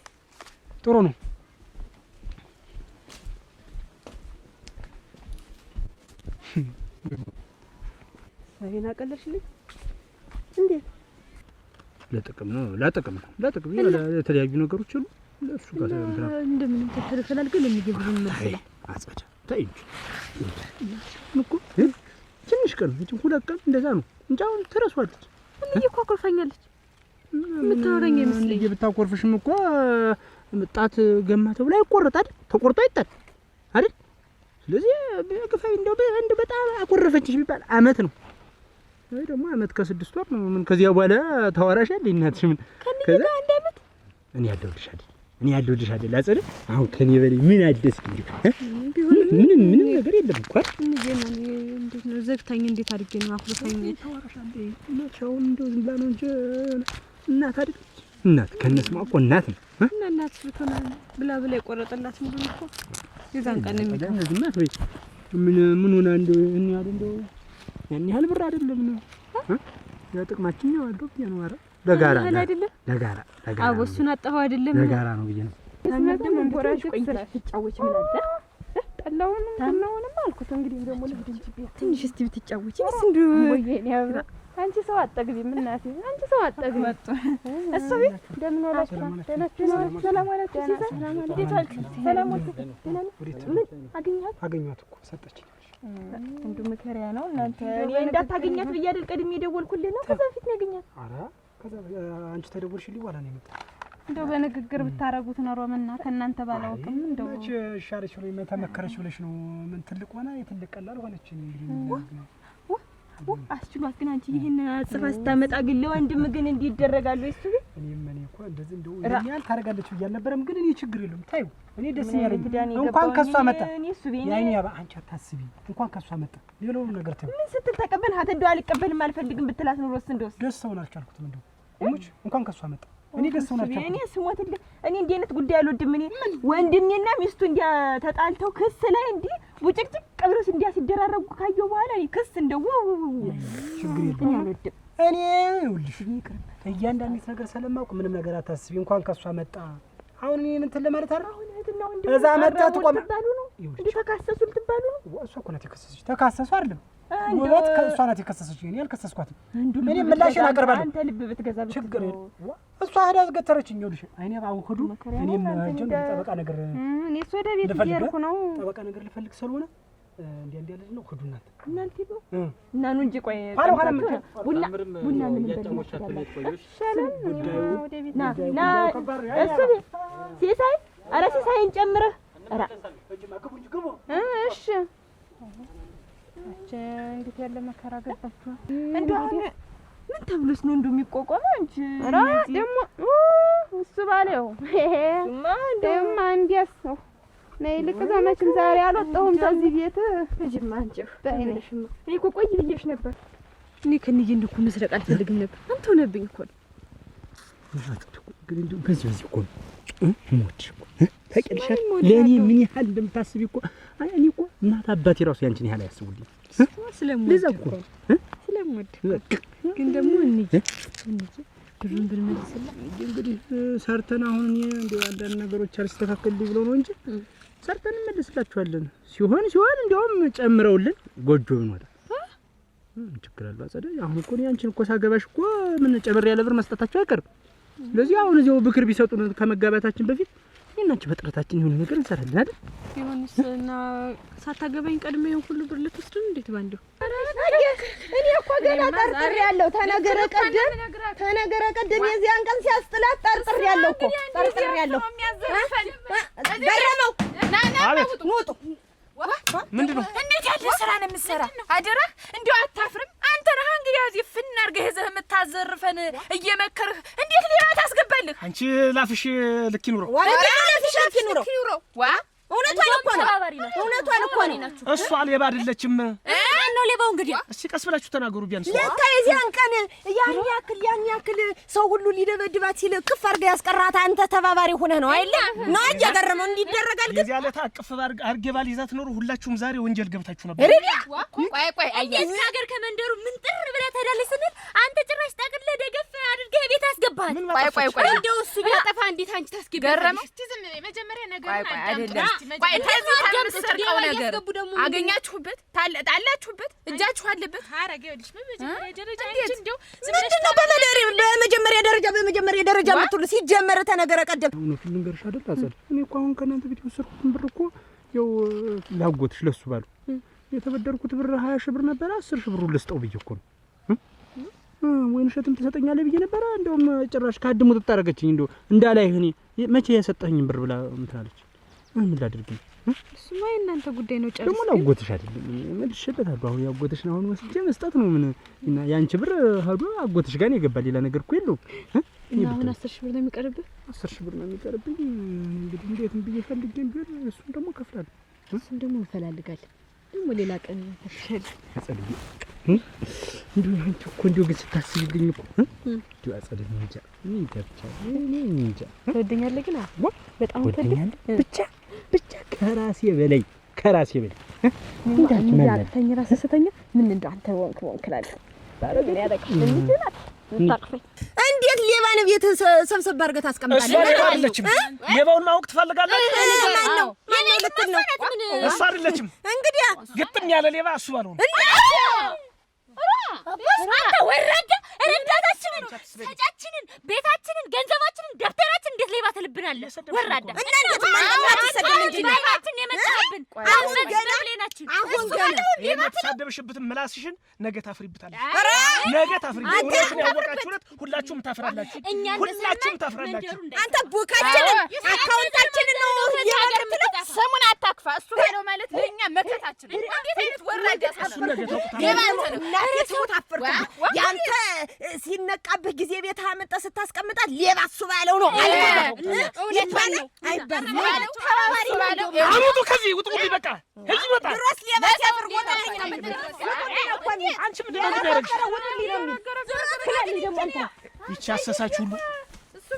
ጥሩ ነው። ሰሪና ቀለልሽልኝ እንዴ? ለጥቅም ነው የተለያዩ ነገሮች አሉ። ለሱ ጋር እንደምንም ተፈላልገ ለሚገብሩ መስላ አጽበታ ታይኝ እኮ ትንሽ ቀን ሁለት ቀን እንደዛ ነው እንጂ አሁን ትረሷለች። ምን እኮ የምታወራኝ ይመስለኝ። ብታኮርፍሽም እኮ ጣት ገማ ተብሎ አይቆረጥ ተቆርጦ አይጣል አይደል? ስለዚህ በግፋይ እንደው በጣም አኮረፈችሽ ቢባል አመት ነው ወይ ደግሞ አመት ከ6 ወር ነው። ምን ከዚያ በኋላ ታወራሻለሽ እናትሽ? ምን ከዛ አንድ አመት እኔ ያደውልሻለሁ አጸደ። አሁን ከኔ በላይ ምን አደስ እንዴ? ምንም ነገር የለም እኮ እንዴት ነው ዘግታኝ? እንዴት አድርጌ ነው አፍሮታኝ? ታወራሻለሽ እናትሽ? እንደው ዝም ብላ ነው እንጂ እናት አይደል? እናት ከነስማ እኮ እናት ነው። እና እናት ብትሆን ብላ የቆረጠላት ምን እኮ የዛን ቀን የሚደም እናት ወይ ምን ሆነ እንደው እኔ አይደል እንደው ያን ያህል ብር አይደለም ነው ያጥቅማችን ነው አድርጎ ነው አረ ለጋራ አቦሱን አጣው አይደለም ለጋራ ነው ብዬ ነው። ደግሞ ቦራሽ ቆይተሽ ትጫወች ምን አለ ጠላውንም አልኩት። እንግዲህ ደግሞ ልጅ ትንሽ እስቲ ብትጫወች እስ እንደው ወይኔ ያብራ አንቺ ሰው አጠግቢም እናቴ፣ አንቺ ሰው አጠግቢ መጣ እሱ ቤት እንደምን ዋላችሁ? ሰላም ዋላችሁ? ሰላም ምን አገኘኋት እኮ ሰጠችኝ። እንዱ መከሪያ ነው እናንተ። እኔ እንዳታገኛት ብዬ አይደል ቀድሜ የደወልኩልህ ነው። ከዛ ፊት ነው ያገኛት። ኧረ ከዛ አንቺ ተደወልሽልኝ በኋላ ነው የመጣው። እንደው በንግግር ብታረጉት ኖሮምና ከእናንተ ባላውቅም እንደው እቺ ሻለሽ ብለሽ ተመከረሽ ብለሽ ነው። ምን ትልቅ ሆነ የትልቅ ቀላል ሆነች እንግዲህ አስችሏት። ግን አንቺ ይሄን ጽፋ ስታመጣ ግን ለወንድም ግን እንዲህ ይደረጋሉ? እሱ እኔ እኮ እንደዚህ እንደው ያል ታረጋለች ብዬ አልነበረም። ግን እኔ ችግር የለውም ታዩ። እኔ ደስ ያለኝ እንኳን ከሷ መጣ። ያይኔ ያባ አንቺ አታስቢ። እንኳን ከሷ መጣ ሌላውን ነገር ታዩ። ምን ስትል ተቀበል እንደው አልቀበልም አልፈልግም ብትላት ኖሮስ እንደውስ ደስታውን አልቻልኩትም። እንደው እሙች እንኳን ከሷ መጣ። እኔ ደስታውን አልቻልኩትም። እኔ ስሞትልህ እኔ እንዲህ አይነት ጉዳይ አልወድም። እኔ ወንድሜና ሚስቱ እንዲያ ተጣልተው ክስ ላይ እንዲህ ቡጭቅጭቅ ቀብረስ እንዲያ ሲደራረጉ ካየው በኋላ እኔ ክስ እንደው ችግር የለም አልወድም። እኔ ይኸውልሽ እያንዳንዱ ነገር ስለማውቅ ምንም ነገር አታስቢ። እንኳን ከሷ መጣ። አሁን እኔ እንትን ለማለት አይደል? አሁን እህትና ወንድም እዛ መጣ ተቆም ትባሉ ነው እንዴ? ተካሰሱ ልትባሉ ነው? እሷ እኮ ናት የከሰሰች። ተካሰሱ አይደለም ውበት ከእሷ ናት የከሰሰችኝ። እኔ አልከሰስኳትም። እኔ ምላሽን አቀርባለሁ። አንተ ልብ ብትገዛ ችግር እሷ ሄዳ አስገተረችኝ። ይኸውልሽ አይኔ አሁን ሆዱ እኔም ጀም ጠበቃ ነገር እኔ እሱ ወደ ቤት እየሄድኩ ነው። ጠበቃ ነገር ልፈልግ ስለሆነ እንዲያ ልጅ ነው ሆዱ እናንተ ይሉ እና ነው እንጂ ቆይ ቡና ምን ና እሱ ሲሳይ ኧረ ሲሳይን ጨምረህ ኧረ እሺ እንዴት ያለ መከራ ገባችሁ እንደው ምን ተብሎስ ነው እንደሚቆቆመው እንጂ ኧረ ደግሞ እሱ ባለው ደማ እንዲያስው ነይ ልቅ ዘመችም ዛሬ አልወጣሁም ከዚህ ቤት እጅማ አንቺ ታይነሽማ እኔ እኮ ቆይ ብዬሽ ነበር እኔ ከንዬ እንደኩ መስረቅ አልፈልግም ነበር አንተ ሆነብኝ እኮ ግን እንደው በዚህ እኮ ሞት ታውቂያለሽ ለኔ ምን ያህል እንደምታስቢ እኮ እኔ እኮ እናት አባቴ ራሱ ያንቺን ያህል ያስቡልኝ ስለምወድ ግን ደግሞ እንጂ ብሩን ብንመልስላ እንግዲህ ሰርተን አሁን እንደው አንዳንድ ነገሮች አልስተካከልልኝ ብለው ነው እንጂ ሰርተን እንመልስላችኋለን። ሲሆን እንደውም ጨምረውልን ጎጆ ብንወጣ ችግር አለው። አጸደ አሁን እኮ ያንቺን እኮ ሳገባሽ እኮ ምን ጨምር ያለ ብር መስጠታቸው አይቀርም። ስለዚህ አሁን እዚያው ብክር ቢሰጡን ከመጋባታችን በፊት እናንቺ በጥረታችን የሆነ ነገር እንሰራለን አይደል? ይሁንስ እና ሳታገባኝ ቀድሜ ሁሉ ብር ልትወስዱ እንዴት ባንዴው? እኔ እኮ ገና ጠርጥሬያለሁ። ተነገረ ቀደም የዚያን ቀን ሲያስጥላት ጠርጥሬያለሁ እኮ ጠርጥሬያለሁ። ገረመው ውጡ። ምንድነው? እንዴት ያለ ስራ ነው የምትሰራ? አደራ እንደው አታፍርም? አንተ ነህ እንግዲህ እዚህ ፍና አድርገህ ይዘህ የምታዘርፈን እየመከርህ እንዴት ሌላ ታስገባልህ? አንቺ ላፍሽ ልክ ይኑረው። ላፍሽ ልክ ይኑረው። እውነቷን እኮ ነው። እሷ ሌባ አይደለችም። ማን ነው ሌባው? እንግዲህ እስኪ ቀስ ብላችሁ ተናገሩ። ቢያንስ ለካ የዚያን ቀን ያን ያክል ሰው ሁሉ ሊደበድባት ሲል ክፍ አድርገህ ያስቀራት አንተ ተባባሪ ሆነህ ነው አይደል? ነው እያገረመው እንዲደረጋል። ግን የዚያ ዕለት አቅፍ አድርጌ ባልይዛት ኖሮ ሁላችሁም ዛሬ ወንጀል ገብታችሁ ነበር። ቆይ አየህ ሀገር ከመንደሩ ምን ጥር ብለህ ትሄዳለች ስንል አንተ ጭራሽ ጠቅልለህ ደገፍ አድርገህ ቤት አስገባህ። ቆይ እንደው እሱ ቢያጠፋ እንዴት አንቺ ታስገባለሽ? እስቲ ዝም በይ መጀመሪያ ነገር አይደለም። ቆይ ተሰርቀው ነገር አገኛችሁበት? ታላችሁበት? እጃችሁ አለበት? አረጋውልሽ በመጀመሪያ ደረጃ አንቺ እንደው ምንድነው በመጀመሪያ ደረጃ የምትሉ ሲጀመረ ተነገረ ቀደም ነው ሁሉ ነገር አይደል? አጸደ እኔ እኮ አሁን ከእናንተ ቤት ወሰድኩት ብር እኮ ያው ላጎትሽ ለሱ ባሉ የተበደርኩት ብር 20 ሺህ ብር ነበር። 10 ሺህ ብሩን ልስጠው ብዬ እኮ ነው ወይን ሸትም ተሰጠኛለህ ብዬ ነበር። እንደውም ጭራሽ ካድሙ ተጣረገችኝ። እንደው እንዳላይ እኔ መቼ የሰጠኝ ብር ብላ እንታለች። ምን ላድርግ? እሱማ የእናንተ ጉዳይ ነው። ጨርስ ደግሞ ላጎትሽ አይደለም መልሽበታለሁ። አሁን ያጎትሽ ነው አሁን ወስጄ መስጠት ነው። ምን እና ያንቺ ብር ሄዶ አጎትሽ ጋር ነው የገባ። ሌላ ነገር እኮ የለውም። እና አሁን 10 ሺህ ብር ነው የሚቀርብህ? 10 ሺህ ብር ነው የሚቀርብኝ። እንግዲህ እንዴትም ብዬ ፈልጌም ቢሆን እሱን ደግሞ ከፍላለሁ። እሱን ደግሞ እንፈላልጋለን። ደግሞ ሌላ ቀን ተፈል አጸልይ እንዴ አንቺ እኮ እንዴ ግን ስታስብልኝ እኮ እንዴ አጸልይ እንጃ ትወደኛለህ? ግን በጣም ትወደኛለህ። ብቻ ከራሴ በላይ እንዳንተ ያተኝ ራስ ስተኛ ምን እንዳንተ ወንክላለህ ባረግን ያደረክ እንዴት ታቅፈኝ? እንዴት ሌባን ቤት ሰብሰብ አድርገህ ታስቀምጣለህ? እሷ አይደለችም። ሌባውን ማወቅ ትፈልጋለህ? ማን ነው ልትል ነው? እሷ አይደለችም። እንግዲህ ግጥም ያለ ሌባ እሱ ባለው ነው። አንተ ወራዳ ረዳታችንን፣ ሰጫችንን፣ ቤታችንን፣ ገንዘባችንን፣ ደብተራችንን እንዴት ሌባ ትልብናለህ? ወራዳ እናንተ ማንነት ተሰደም እንጂ ባይታችን የመጣብን አሁን ገና የምትሳደብሽበትን ምላስሽን ነገ ታፍሪብታለሽ። ነገ ታፍሪብታለሽ። ያወቃችሁት ሁላችሁም ታፍራላችሁ። ሁላችሁም ታፍራላችሁ። አንተ ቡካችንን አካውንታችንን ነው ያገርምለው። ስሙን አታክፋ። እሱ ነው ማለት ለኛ መከታችን። እንዴት አይነት ወራዳ እሱ ነገ ታውቁታላችሁ። ያንተ ሲነቃብህ ጊዜ ቤት አመጣ ስታስቀምጣት ሌባ እሱ ባለው ነው አውጡ ከዚህ ውጡ። በቃ እዚህ ወጣ ድሮስ ሌባ ሲያፈር ቦታ አንቺ ምንድን ነው ያደረግሽ? ይቺ አሰሳችሁ ሁሉ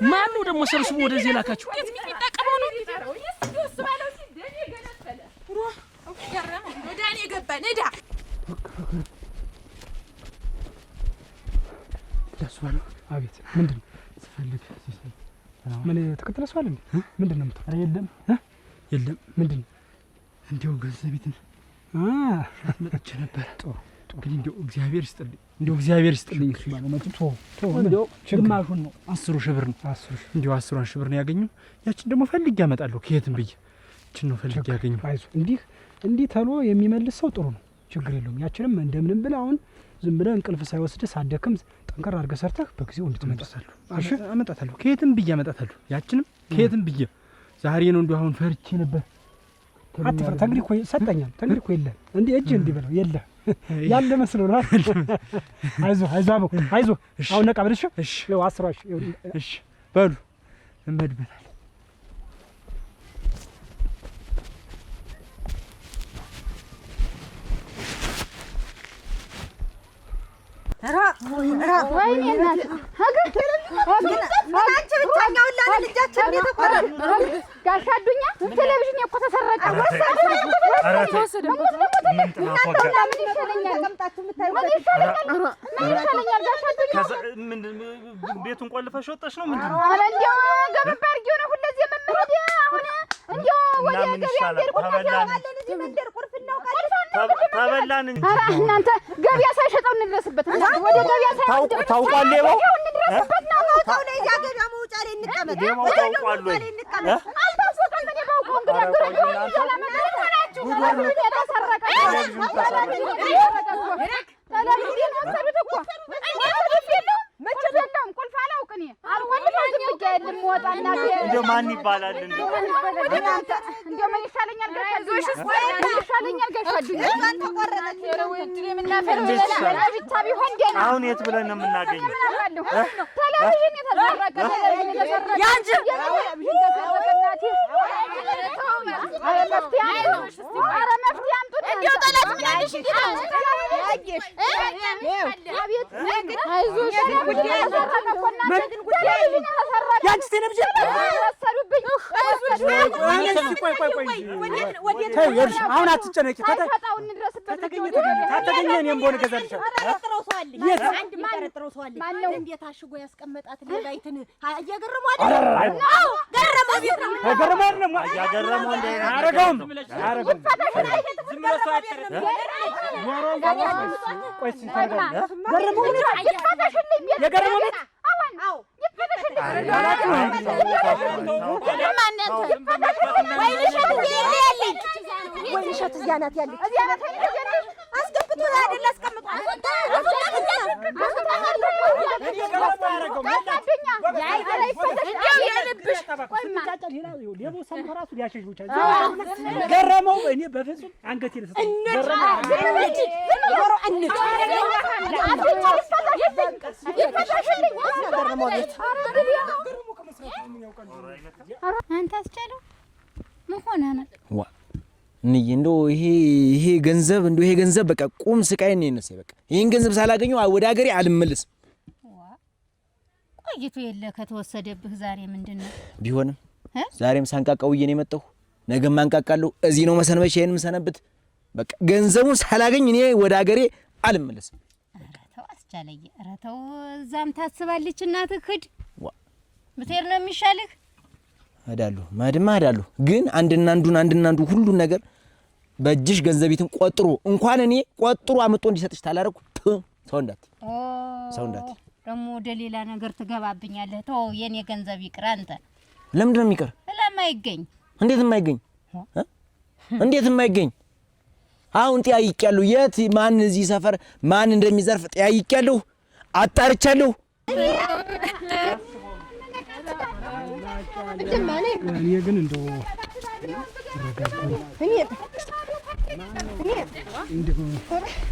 ማን ነው ደግሞ ሰብስቦ ወደዚህ ላካችሁ? የሚጠቀመው ነው እሱ ባለው ሲደኔ ገነፈለ ገረመ ወዳኔ ገባ ነዳ ደስዋለሁ። አቤት ምንድነው ስፈልግ ሲሰይ ምን ተከተለሷል እንዴ? ምንድነው የምትፈራ? የለም ምንድነው? እንዴው ገንዘቤትን መጥቼ ነበር። ጥሩ እንግዲህ እንደው እግዚአብሔር ይስጥልኝ እንደው እግዚአብሔር ይስጥልኝ እሱ ማለት ነው ቶ እንደው ግማሹን ነው 10 ሺህ ብር ነው 10 እንደው 10 ሺህ ብር ነው ያገኘው ያችን ደግሞ ፈልጌ ያመጣለሁ ከየትም ብዬ እቺን ነው ፈልጌ ያገኘው አይዞህ እንዲህ ተሎ የሚመልስ ሰው ጥሩ ነው ችግር የለውም ያችንም እንደምንም ብለህ አሁን ዝም ብለህ እንቅልፍ ሳይወስድህ ሳትደክም ጠንከር አድርገህ ሰርተህ በጊዜው እንድትመጣለሁ እሺ አመጣታለሁ ከየትም ብዬ አመጣታለሁ ያችንም ከየትም ብዬ ዛሬ ነው እንደው አሁን ፈርቼ ነበር አትፈር ተንግዲህ እኮ ሰጠኛል ተንግዲህ እኮ የለ እንዴ እጅ እንዲህ ብለው የለ ያለ መስሎ ነው አይዞህ አቦ አይዞህ አሁን ነቃ ብለሽ እሺ ያው 10 እሺ በሉ እንመድበታል ወይኔ እናት አንቺ ብቻኛውን ላለ ልጃችን እየተቆረጠ ጋሽ አዱኛ ቴሌቪዥን እኮ ተሰረቀ ወሰደ ምን ይሻለኛል ተቀምጣችሁ የምታዩበት ምን ይሻለኛል ጋሽ አዱኛ ምን ቤቱን ቆልፈሽ ወጣሽ ነው ምንድን ነው አረ እንዴው ገበብ አድርጊው ነው ሁለዚህ የምመረድ አሁን እንዴው ወደ ገበያ እንዴር ቆርፈናለን እዚህ መንደር ቁርፍ እናውቃለን ተበላን እንጂ አረ እናንተ ገበያ ሳይሸጠው እንድረስበት ወደ ገበያ ሳይሸጠው ታውቃል ሌባው እንድረስበት ነው ታው ላይ ያገባ መውጫ ላይ እንቀመጥ ወደ ታውቃል ወይ አልታሰቀም እኔ ባውቀው እንግዲህ ተሰረቀ ቴሌቪዥን ወሰዱት እኮ መቼም ቁልፍ አላውቅ እኔ አልቆልም ዝም ብዬ ልምወጣ እናቴ እንደው ማን ይባላል እንደው ምን ይሻለኛል ምን ይሻለኛል ጋሽ አዱኛ ብቻ ቢሆን ገና አሁን የት ብለን ነው የምናገኘው ቴሌቪዥን የተሰረቀ ያንቺ ቴሌቪዥን ተሰረቀ እናቴ ኧረ መፍትሄ አምጡ እንደው ጠላት ምን አለሽ አየሽ አቤት አይዞሽ ጉዳይ ተሰረቀ እኮ እናቴ ግን ጉዳይ ተሰረቀ ያንቺ ቴሌቪዥን ወሰዱብኝ ቆይ አሁን አትጨነቂ ታጣው እንድረስበት ታተገኘ እኔም በሆነ ገዛልሻለሁ ጠረጥረው ሰው አለ አንድ የሚጠረጥረው ሰው አለ እንዴት አሽጎ ያስቀመጣት ሌላይትን እያገረመው አይደል አዎ ገረመው አይደለም ያገረመው እንደ አረጋውም ዝም ብሎ ሰው አይተረም ቆይ ገረመው የገረመው አዎ ወይንሸት እዚያ ናት ያለች አስገብቶ አይደል አስቀምጦ ገረመው እኔ በፍጹም አንገቴን አንተ አስቻለው ምን ሆነህ ነው? እንዬ እንደው ይሄ ገንዘብ በቃ ቁም ስቃይ ነው የነሰ በቃ ይሄን ገንዘብ ሳላገኘው ወደ ሀገሬ አልመለስም። ቆይቶ የለ ከተወሰደብህ ዛሬ ምንድነው? ቢሆንም ዛሬም ሳንቃቃው ነው የመጣሁ ነገም ማንቃቃለሁ። እዚህ ነው መሰንበቻ ይሄን መሰነብት በቃ ገንዘቡን ሳላገኝ እኔ ወደ ሀገሬ አልመለስም። ኧረ ተው አስቻለኝ፣ ኧረ ተው እዛም ታስባለች እናትህ ሂድ ብትሄድ ነው የሚሻልህ። እሄዳለሁ ግን አንድና አንዱ ሁሉን ነገር በእጅሽ ገንዘቢትን ቆጥሮ እንኳን እኔ ቆጥሮ አመጣ እንዲሰጥሽ ታላረኩ ሰው እንዳት ደግሞ ወደ ሌላ ነገር ትገባብኛለህ። ተው የኔ ገንዘብ ይቅር። አንተ ለምንድን ነው የሚቀር? ለማይገኝ እንዴት የማይገኝ አሁን ጠያይቄያለሁ። የት ማን እዚህ ሰፈር ማን እንደሚዘርፍ ጠያይቄያለሁ፣ አጣርቻለሁ። እኔ ግን እንደው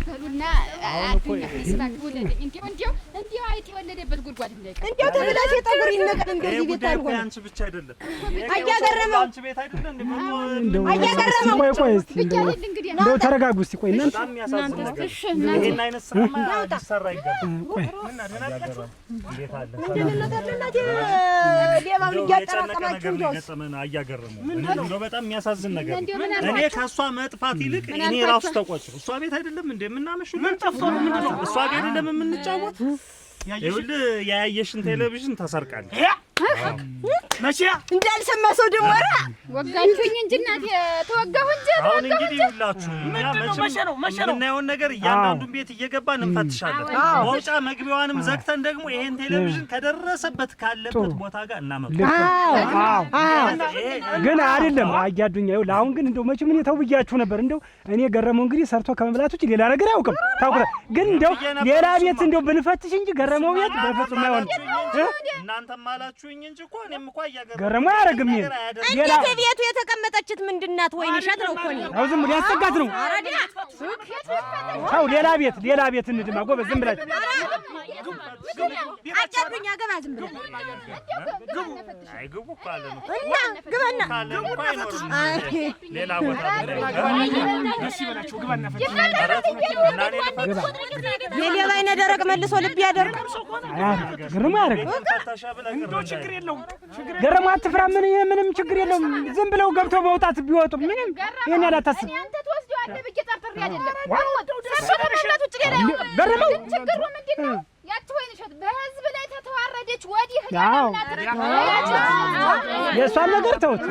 በሉና አጥኛ እንዲሁ አይጥ የወለደበት ጉድጓድ እንዲያው ተብላሽ የጠጉር ይነቀል እንደዚህ ቤት አልሆነ አንቺ ብቻ አይደለም አያገረመው አንቺ ቤት አይደለም ቆይ እስቲ እንደው ተረጋጉ እስቲ ቆይ በጣም የሚያሳዝን ነገር ይሄን አይነት ስራማ ሊሰራ ይገባል። ቆይ ምን አደረጋችሁ? እንዴት አለ ሌባው እያጠራቀማችሁ ነው ገጠመን አያገረመው እንደው በጣም የሚያሳዝን ነገር እኔ ከሷ መጥፋት ይልቅ እኔ ራሱ ተቆጭ እሷ ቤት አይደለም እንዴ ምናመሽው ምን ጠፍቶ ነው ምንድነው እሷ ጋር አይደለም የምንጫወት ይኸውልህ ያያየሽን ቴሌቪዥን ተሰርቃለች መቼ እንዳልሰማ ሰው ደግሞ ኧረ ወጋችሁኝ እንጂ እናቴ ተወጋሁ እንጂ አሁን እንግዲህ ይውላችሁ የምናየውን ነገር እያንዳንዱን ቤት እየገባን እንፈትሻለን። መውጫ መግቢያዋንም ዘግተን ደግሞ ይሄን ቴሌቪዥን ከደረሰበት ካለበት ቦታ ጋር ግን አይደለም አያዱኛ። ይኸውልህ አሁን ግን እንደው መቼም እኔ ተው ብያችሁ ነበር። እንደው እኔ ገረመው እንግዲህ ሰርቶ ከመብላት ውጭ ሌላ ነገር አያውቅም። ታውቁት ግን እንደው ሌላ ቤት እንደው ብንፈትሽ እንጂ ገረመው ቤት በፍጹም አይሆንም። እናንተም አላችሁኝ እንጂ እኮ እኔም እኮ ገረመው አያደርግም። እንዴት ቤቱ የተቀመጠችት ምንድን ናት? ወይን እሸት ነው እኮ ነው። አው ዝም ብሎ ያስጠጋት ነው። አው ሌላ ቤት እንድማ ጎበዝ ዝም ብላችሁ አጫዱኝ አገባ ዝም ብሎ አይግቡ ካለ ነው እና ግባና ሌላ ቦታ ደስ ይበላችሁ ግባና ፈትሽ የሌባ አይነ ደረቅ መልሶ ልብ ያደርግ ገረመው ያደርግ እንደው ችግር የለውም ገረመው አትፍራ። ምንም ችግር የለውም። ዝም ብለው ገብተው መውጣት ቢወጡ ምንም ይሄን ያላታስብ አንተ ትወስደዋለህ ብዬ ጠርጥሬ አይደለም ገረመው ችግሩ ምንድን ነው? ያቺ ወይን እሸት በህዝብ ላይ ተተዋረደች። ወዲህ የእሷን ነገር ተውት።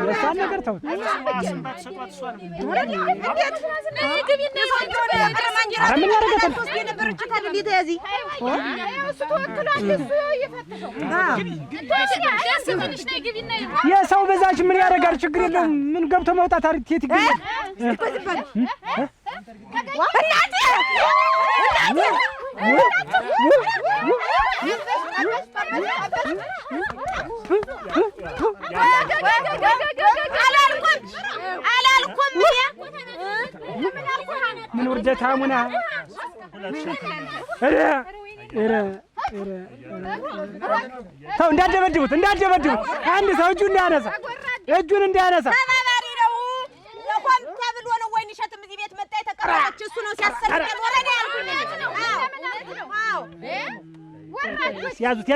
ምን ያደርጋል? የሰው በዛች ምን ያደርጋል? ችግር የለውም። ምን ገብቶ መውጣት አሪፍ የት ይገኛል? ምን ውርደት አሙና ተው እንዳደበድቡት አንድ ሰው እጁን እንዳያነሳ ለቆም ተብሎ ነው ወይን እሸትም እዚህ ቤት መጣ የተቀረበች እሱ ነው ሲያሰልቀን ወረዳ ያልኩኝ። ያዙት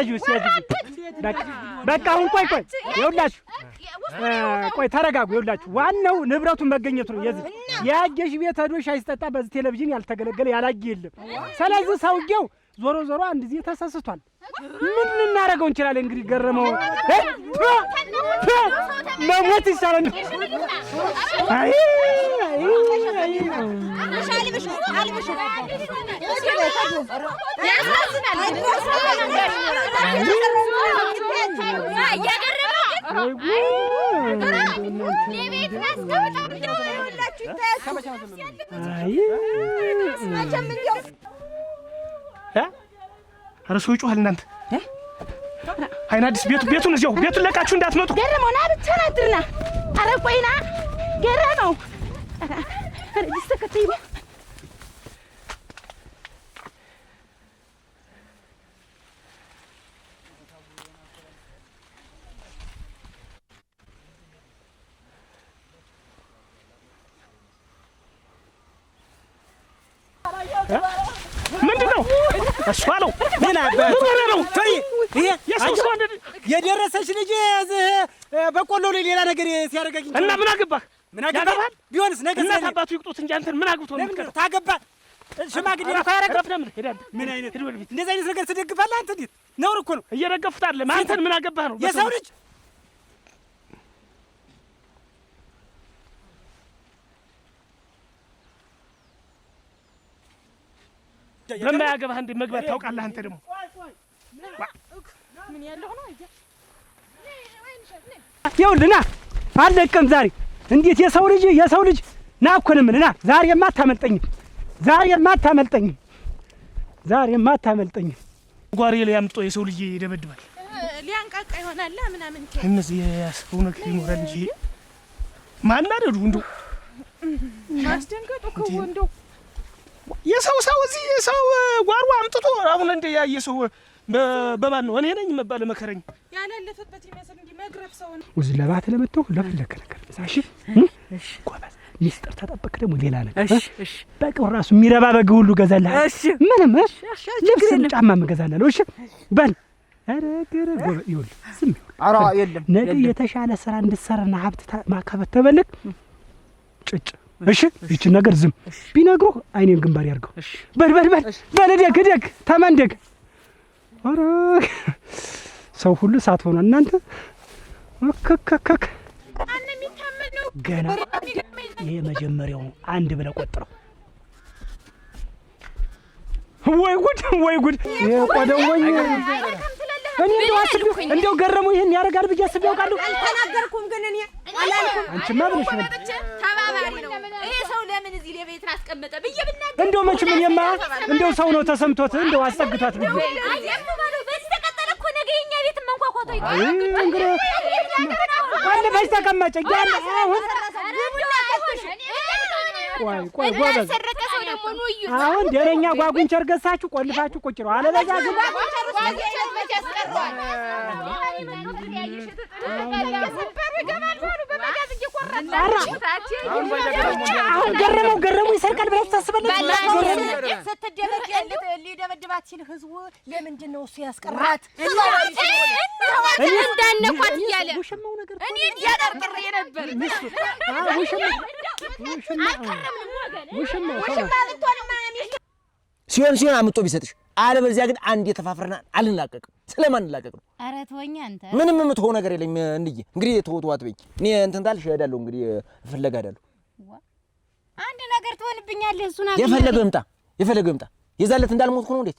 በቃ አሁን ቆይ ይኸውላችሁ ቆይ ተረጋጉ። ይኸውላችሁ ዋናው ንብረቱን መገኘቱ ነው። የዚህ ያገሽ ቤት ሄዶ ሻይ ሲጠጣ በዚህ ቴሌቪዥን ያልተገለገለ ያላየ የለም። ስለዚህ ሰውዬው ዞሮ አንድ ጊዜ ተሰስቷል። ምን ልናደርገው እንችላለን? እንግዲህ ገረመው መሞት ይሻላል። ኧረ ሰው ይጮሃል። እናንተ አይን አዲስ ቤቱን እዚያው ቤቱን ለቃችሁ እንዳትመጡ። ገረመው ና ብቻ ናድርና ኧረ ቆይና ገረመው ኧረ ዲስተከተይ ምንድነው? እሷ ነው ምን አባቱ ነው? ተይ ይሄ የደረሰች ልጅ በቆሎ ላይ ሌላ ነገር ሲያደርገኝ እና ምን አገባህ? ቢሆንስ ነገር እናት አባቱ ይቅጡት እንጂ አንተን ምን አግብቶ ነው የምትቀረው? ታገባ ሽማግሌ ነው ታረቀፍ ለምን ሄዳለህ? ምን አይነት እንደዚህ አይነት ነገር ትደግፋለህ አንተ? እንዴት ነውር እኮ ነው። እየደገፉት አይደለም። አንተን ምን አገባህ ነው የሰው ልጅ በማያገባህ እንደ መግባት ታውቃለህ። አንተ ደግሞ ምን ያለው ነው? ይኸውልህ ና አልለቅም ዛሬ። እንዴት የሰው ልጅ ና እኮ ነው የምልህ። ና ዛሬማ አታመልጠኝም። ጓሬ ላይ አምጦ የሰው ልጅ ይደበድባል። ሊያንቃቃ ይሆናል ምናምን እነዚህ የሰው ነገር ይኖራል እንጂ ማናደዱ እንደው ማስደንገጡ እኮ እንደው የሰው እዚህ የሰው ጓሮ አምጥቶ አሁን እንደ ያየ ሰው በማን ነው እኔ ነኝ መባል መከረኝ ያላለፈበት ይመስል እንዲህ መግረፍ ሰው ነው። ወዝ ለባት ለመተው ለፈለከ ነገር እሺ ቆባስ ሚስጥር ተጠበቅ ደግሞ ሌላ ነገር እሺ በቃው ራሱ የሚረባ በግ ሁሉ ገዛለህ። እሺ ምንም ልብስ ጫማ መገዛለህ። እሺ በል አረገረ ጎበ ይሁን ዝም አራ የለም ነገ የተሻለ ስራ እንድትሰራና ሀብት ማካበት ተበልክ ጭጭ እሺ ይቺ ነገር ዝም ቢነግሩህ አይኔን ግንባር ያርገው። በል ደግ ተመንደግ። ኧረ ሰው ሁሉ ሳት ሆኗል። እናንተ ወከከከክ አነ የሚታመነው ገና ይሄ መጀመሪያው አንድ ብለህ ቆጥረው። ወይ ጉድ ወይ ጉድ! ይሄ ቆደወኝ እኔ እንደው ገረመው ይሄን ያደርጋል ብዬ አስቤ ያውቃለሁ። አልተናገርኩም ግን እኔ አላልኩም። አንቺማ ብለሽ ነው ተባባሪ ነው ይሄ ሰው ለምን እዚህ ለቤት አስቀመጠ ብዬ ብናገር እንደው መቼም እኔማ እንደው ሰው ነው ተሰምቶት እንደው አስጠግቷት ብዬ በዚህ ተቀጠለ እኮ ነገ የኛ ቤት መንኳኳቷ ይቀር ባለፈሽ ተቀመጨ ያለ አሁን ቆይ ጎበዝ ሰረቀ ሰው ደግሞ ነው እዩ አሁን ደረኛ ጓጉንቸር ገሳችሁ ቆልፋችሁ ቁጭ ነው አለበዛ ግን ገረመው ይሰርቃል ብለሽ ታስበለሽ? ስትደበቅ ሊደበድባት ሲል ህዝቡ ለምንድን ነው እሱ ያስቀራት? እንዳነኳት እያለ እኔ ያዳርጥሬ ነበር ሲሆን አምጦ ቢሰጥሽ አለበለዚያ ግን አንድ የተፋፍረና አልንላቀቅም። ስለማን እንላቀቅ ነው? ኧረ ተወኝ አንተ። ምንም የምትሆው ነገር የለኝም። እንግዲህ ተወቷት በይ። እኔ እንትን ታልሽ እሄዳለሁ። እንግዲህ ፍለጋ እሄዳለሁ። አንድ ነገር ትሆንብኛለህ። እሱን የፈለገው ይምጣ። የዛለት እንዳልሞትኩ ነው። እንዴት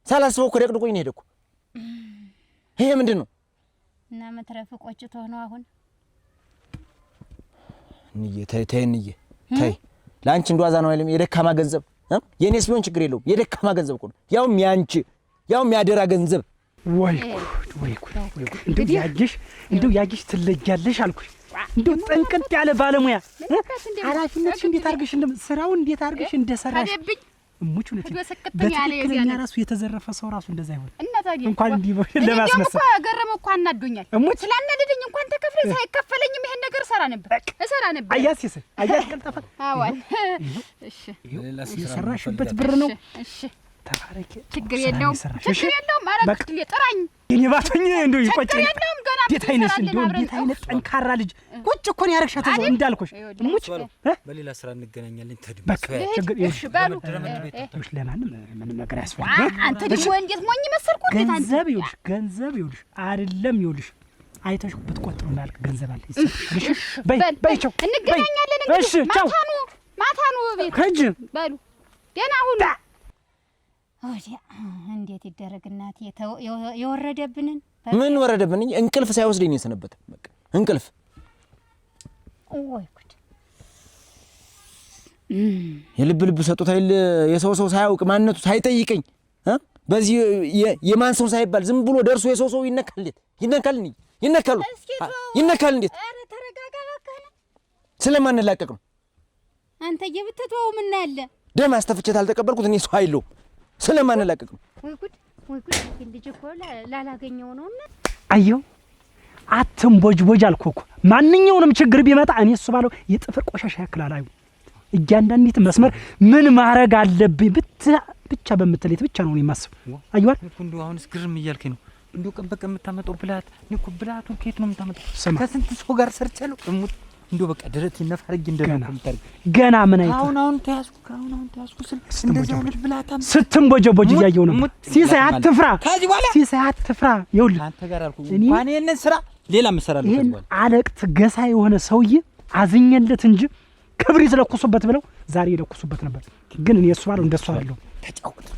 ሳላስበው እኮ ደቅድቆኝ ነው የሄደኩ። ይሄ ምንድን ነው? እና መትረፍ ቆጭቶ ነው አሁን። ተይ ለአንቺ እንደዋዛ ነው አይደለም። የደካማ ገንዘብ የኔስ ቢሆን ችግር የለውም። የደካማ ገንዘብ እኮ ነው። ያውም ያንቺ ያደራ ገንዘብ። ወይ ጉድ! እንደው ያጊሽ ትለያለሽ አልኩሽ። እንደው ጠንቅጥ ያለ ባለሙያ ኃላፊነትሽ እንዴት አድርገሽ ስራውን እንዴት አድርገሽ እንደሰራሽ እሙች ነው። በትክክለኛ ራሱ የተዘረፈ ሰው ራሱ እንደዛ ይሆን እንኳን እንዲህ ለማስመሰል ገረመው እኮ አናዶኛል። ስላናደደኝ እንኳን ተከፍለኝ ሳይከፈለኝም ይሄን ነገር እሰራ ነበር። አያስ ቀልጠፋ አዋል እሺ የሰራሽበት ብር ነው። እሺ ተባረክ። ችግር የለውም። ማለት ጥራኝ የኔ ባቶኝ እንደው ይቆጨኝ። እንዴት አይነት ጠንካራ ልጅ ቁጭ እኮ ነው ያረግሻት እዛው እንዳልኩሽ። እሙች በሌላ ስራ እንገናኛለን። በቃ ችግር እሺ ባሉ እሺ ለማንም ምንም ነገር ያስፈልግ። አንተ ደግሞ እንዴት ሞኝ መሰልኩ? ገንዘብ ይኸውልሽ አይደለም ይኸውልሽ አይተሽ ብትቆጥሩ እንዳልክ ገንዘብ አለ ይሰጥሽ። በይ ቻው እንገናኛለን። እንግዲህ እሺ ቻው ማታ ነው ቤት ሂጂ በሉ ደህና ሁኑ። ወዲያ እንዴት ይደረግ እናቴ የወረደብንን ምን ወረደብን? እንቅልፍ ሳይወስደኝ ነው የሰነበተ። በቃ እንቅልፍ ወይ ጉድ! የልብ ሰጡት አይደል? የሰው ሳያውቅ ማንነቱ ሳይጠይቀኝ በዚህ የማን ሰው ሳይባል ዝም ብሎ ደርሶ የሰው ይነካል። ይነካል እንዴት? ኧረ ተረጋጋ እባክህ። ስለማን እንላቀቅ ነው? አንተ የብትተው ምን አለ ደም አስተፍቼት አልተቀበልኩት እኔ ሰው አይለው። ስለማን እንላቀቅ ነው? ወይ ጉድ! ልጅ እኮ ላላገኘው ነውና አየው አትንቦጅቦጅ አልኩህ እኮ። ማንኛውንም ችግር ቢመጣ እኔ እሱ ባለው የጥፍር ቆሻሻ ያክላል። አዩ እያንዳንዲት መስመር ምን ማድረግ አለብኝ ብቻ በምትለይት ብቻ ነው የማስበው። አዩዋል እንደው አሁንስ ግርም እያልከኝ ነው። እንደው ቀን በቀን የምታመጣው ብላት እኔ እኮ ብላቱን ከየት ነው የምታመጣው? ከስንት ሰው ጋር ሰርቻለሁ። እንደው በቃ ደረት ይነፋርግ እንደነበር ገና ምን አይተህ አሁን ተያዝኩ ስል እንደዚህ አይነት ብላታም ስትንቦጀቦጅ እያየሁ ነው። ሲሳይ አትፍራ፣ ከዚህ በኋላ ሲሳይ አትፍራ። ይኸውልህ አንተ ጋር አልኩ እንኳን ይሄንን ስራ ሌላ መሰራለሁ። ይሄን አለቅት ገሳ የሆነ ሰውዬ አዝኘለት እንጂ ክብር ይዝለኩሱበት ብለው ዛሬ ይለኩሱበት ነበር። ግን እኔ እሱ ባለው እንደሱ አይደለም። ተጫወት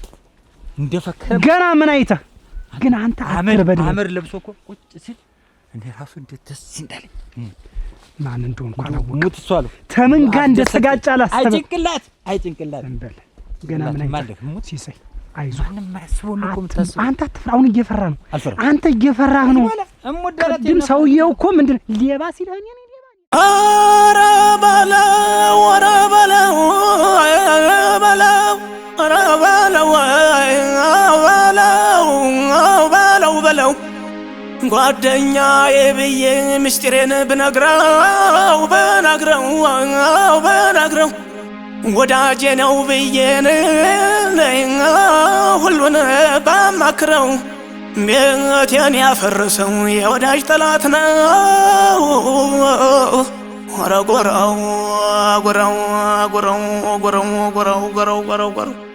እንደፈከረ ገና ምን አይተህ ግን አንተ አመር ለብሶ እኮ ቁጭ ሲል እኔ ራሱ እንዴት ደስ እንዳለኝ ማን እንደሆነ አላወቅም። ሙት እሱ አለው ተምን ጋር እንደተጋጫ አላሰበ። አይ ጭንቅላት እንበል ገና ምን አይተህ ሲሳይ አይዞህ። ማንም ማያስበው ነው ቆምታስ አንተ አትፍራ። አሁን እየፈራህ ነው። አንተ እየፈራህ ነው። ቅድም ሰውዬው እኮ ምንድን ሌባ ሲልህ እኔ ሌባ ኧረ በለው ኧረ በለው ኧረ በለው በለው ጓደኛዬ ብዬ ምስጢሬን ብነግረው ወዳጄ ነው ብዬን ሁሉን ባማክረው ቤቴን ያፈረሰው የወዳጅ ጠላት ነው። ኧረ ጎራው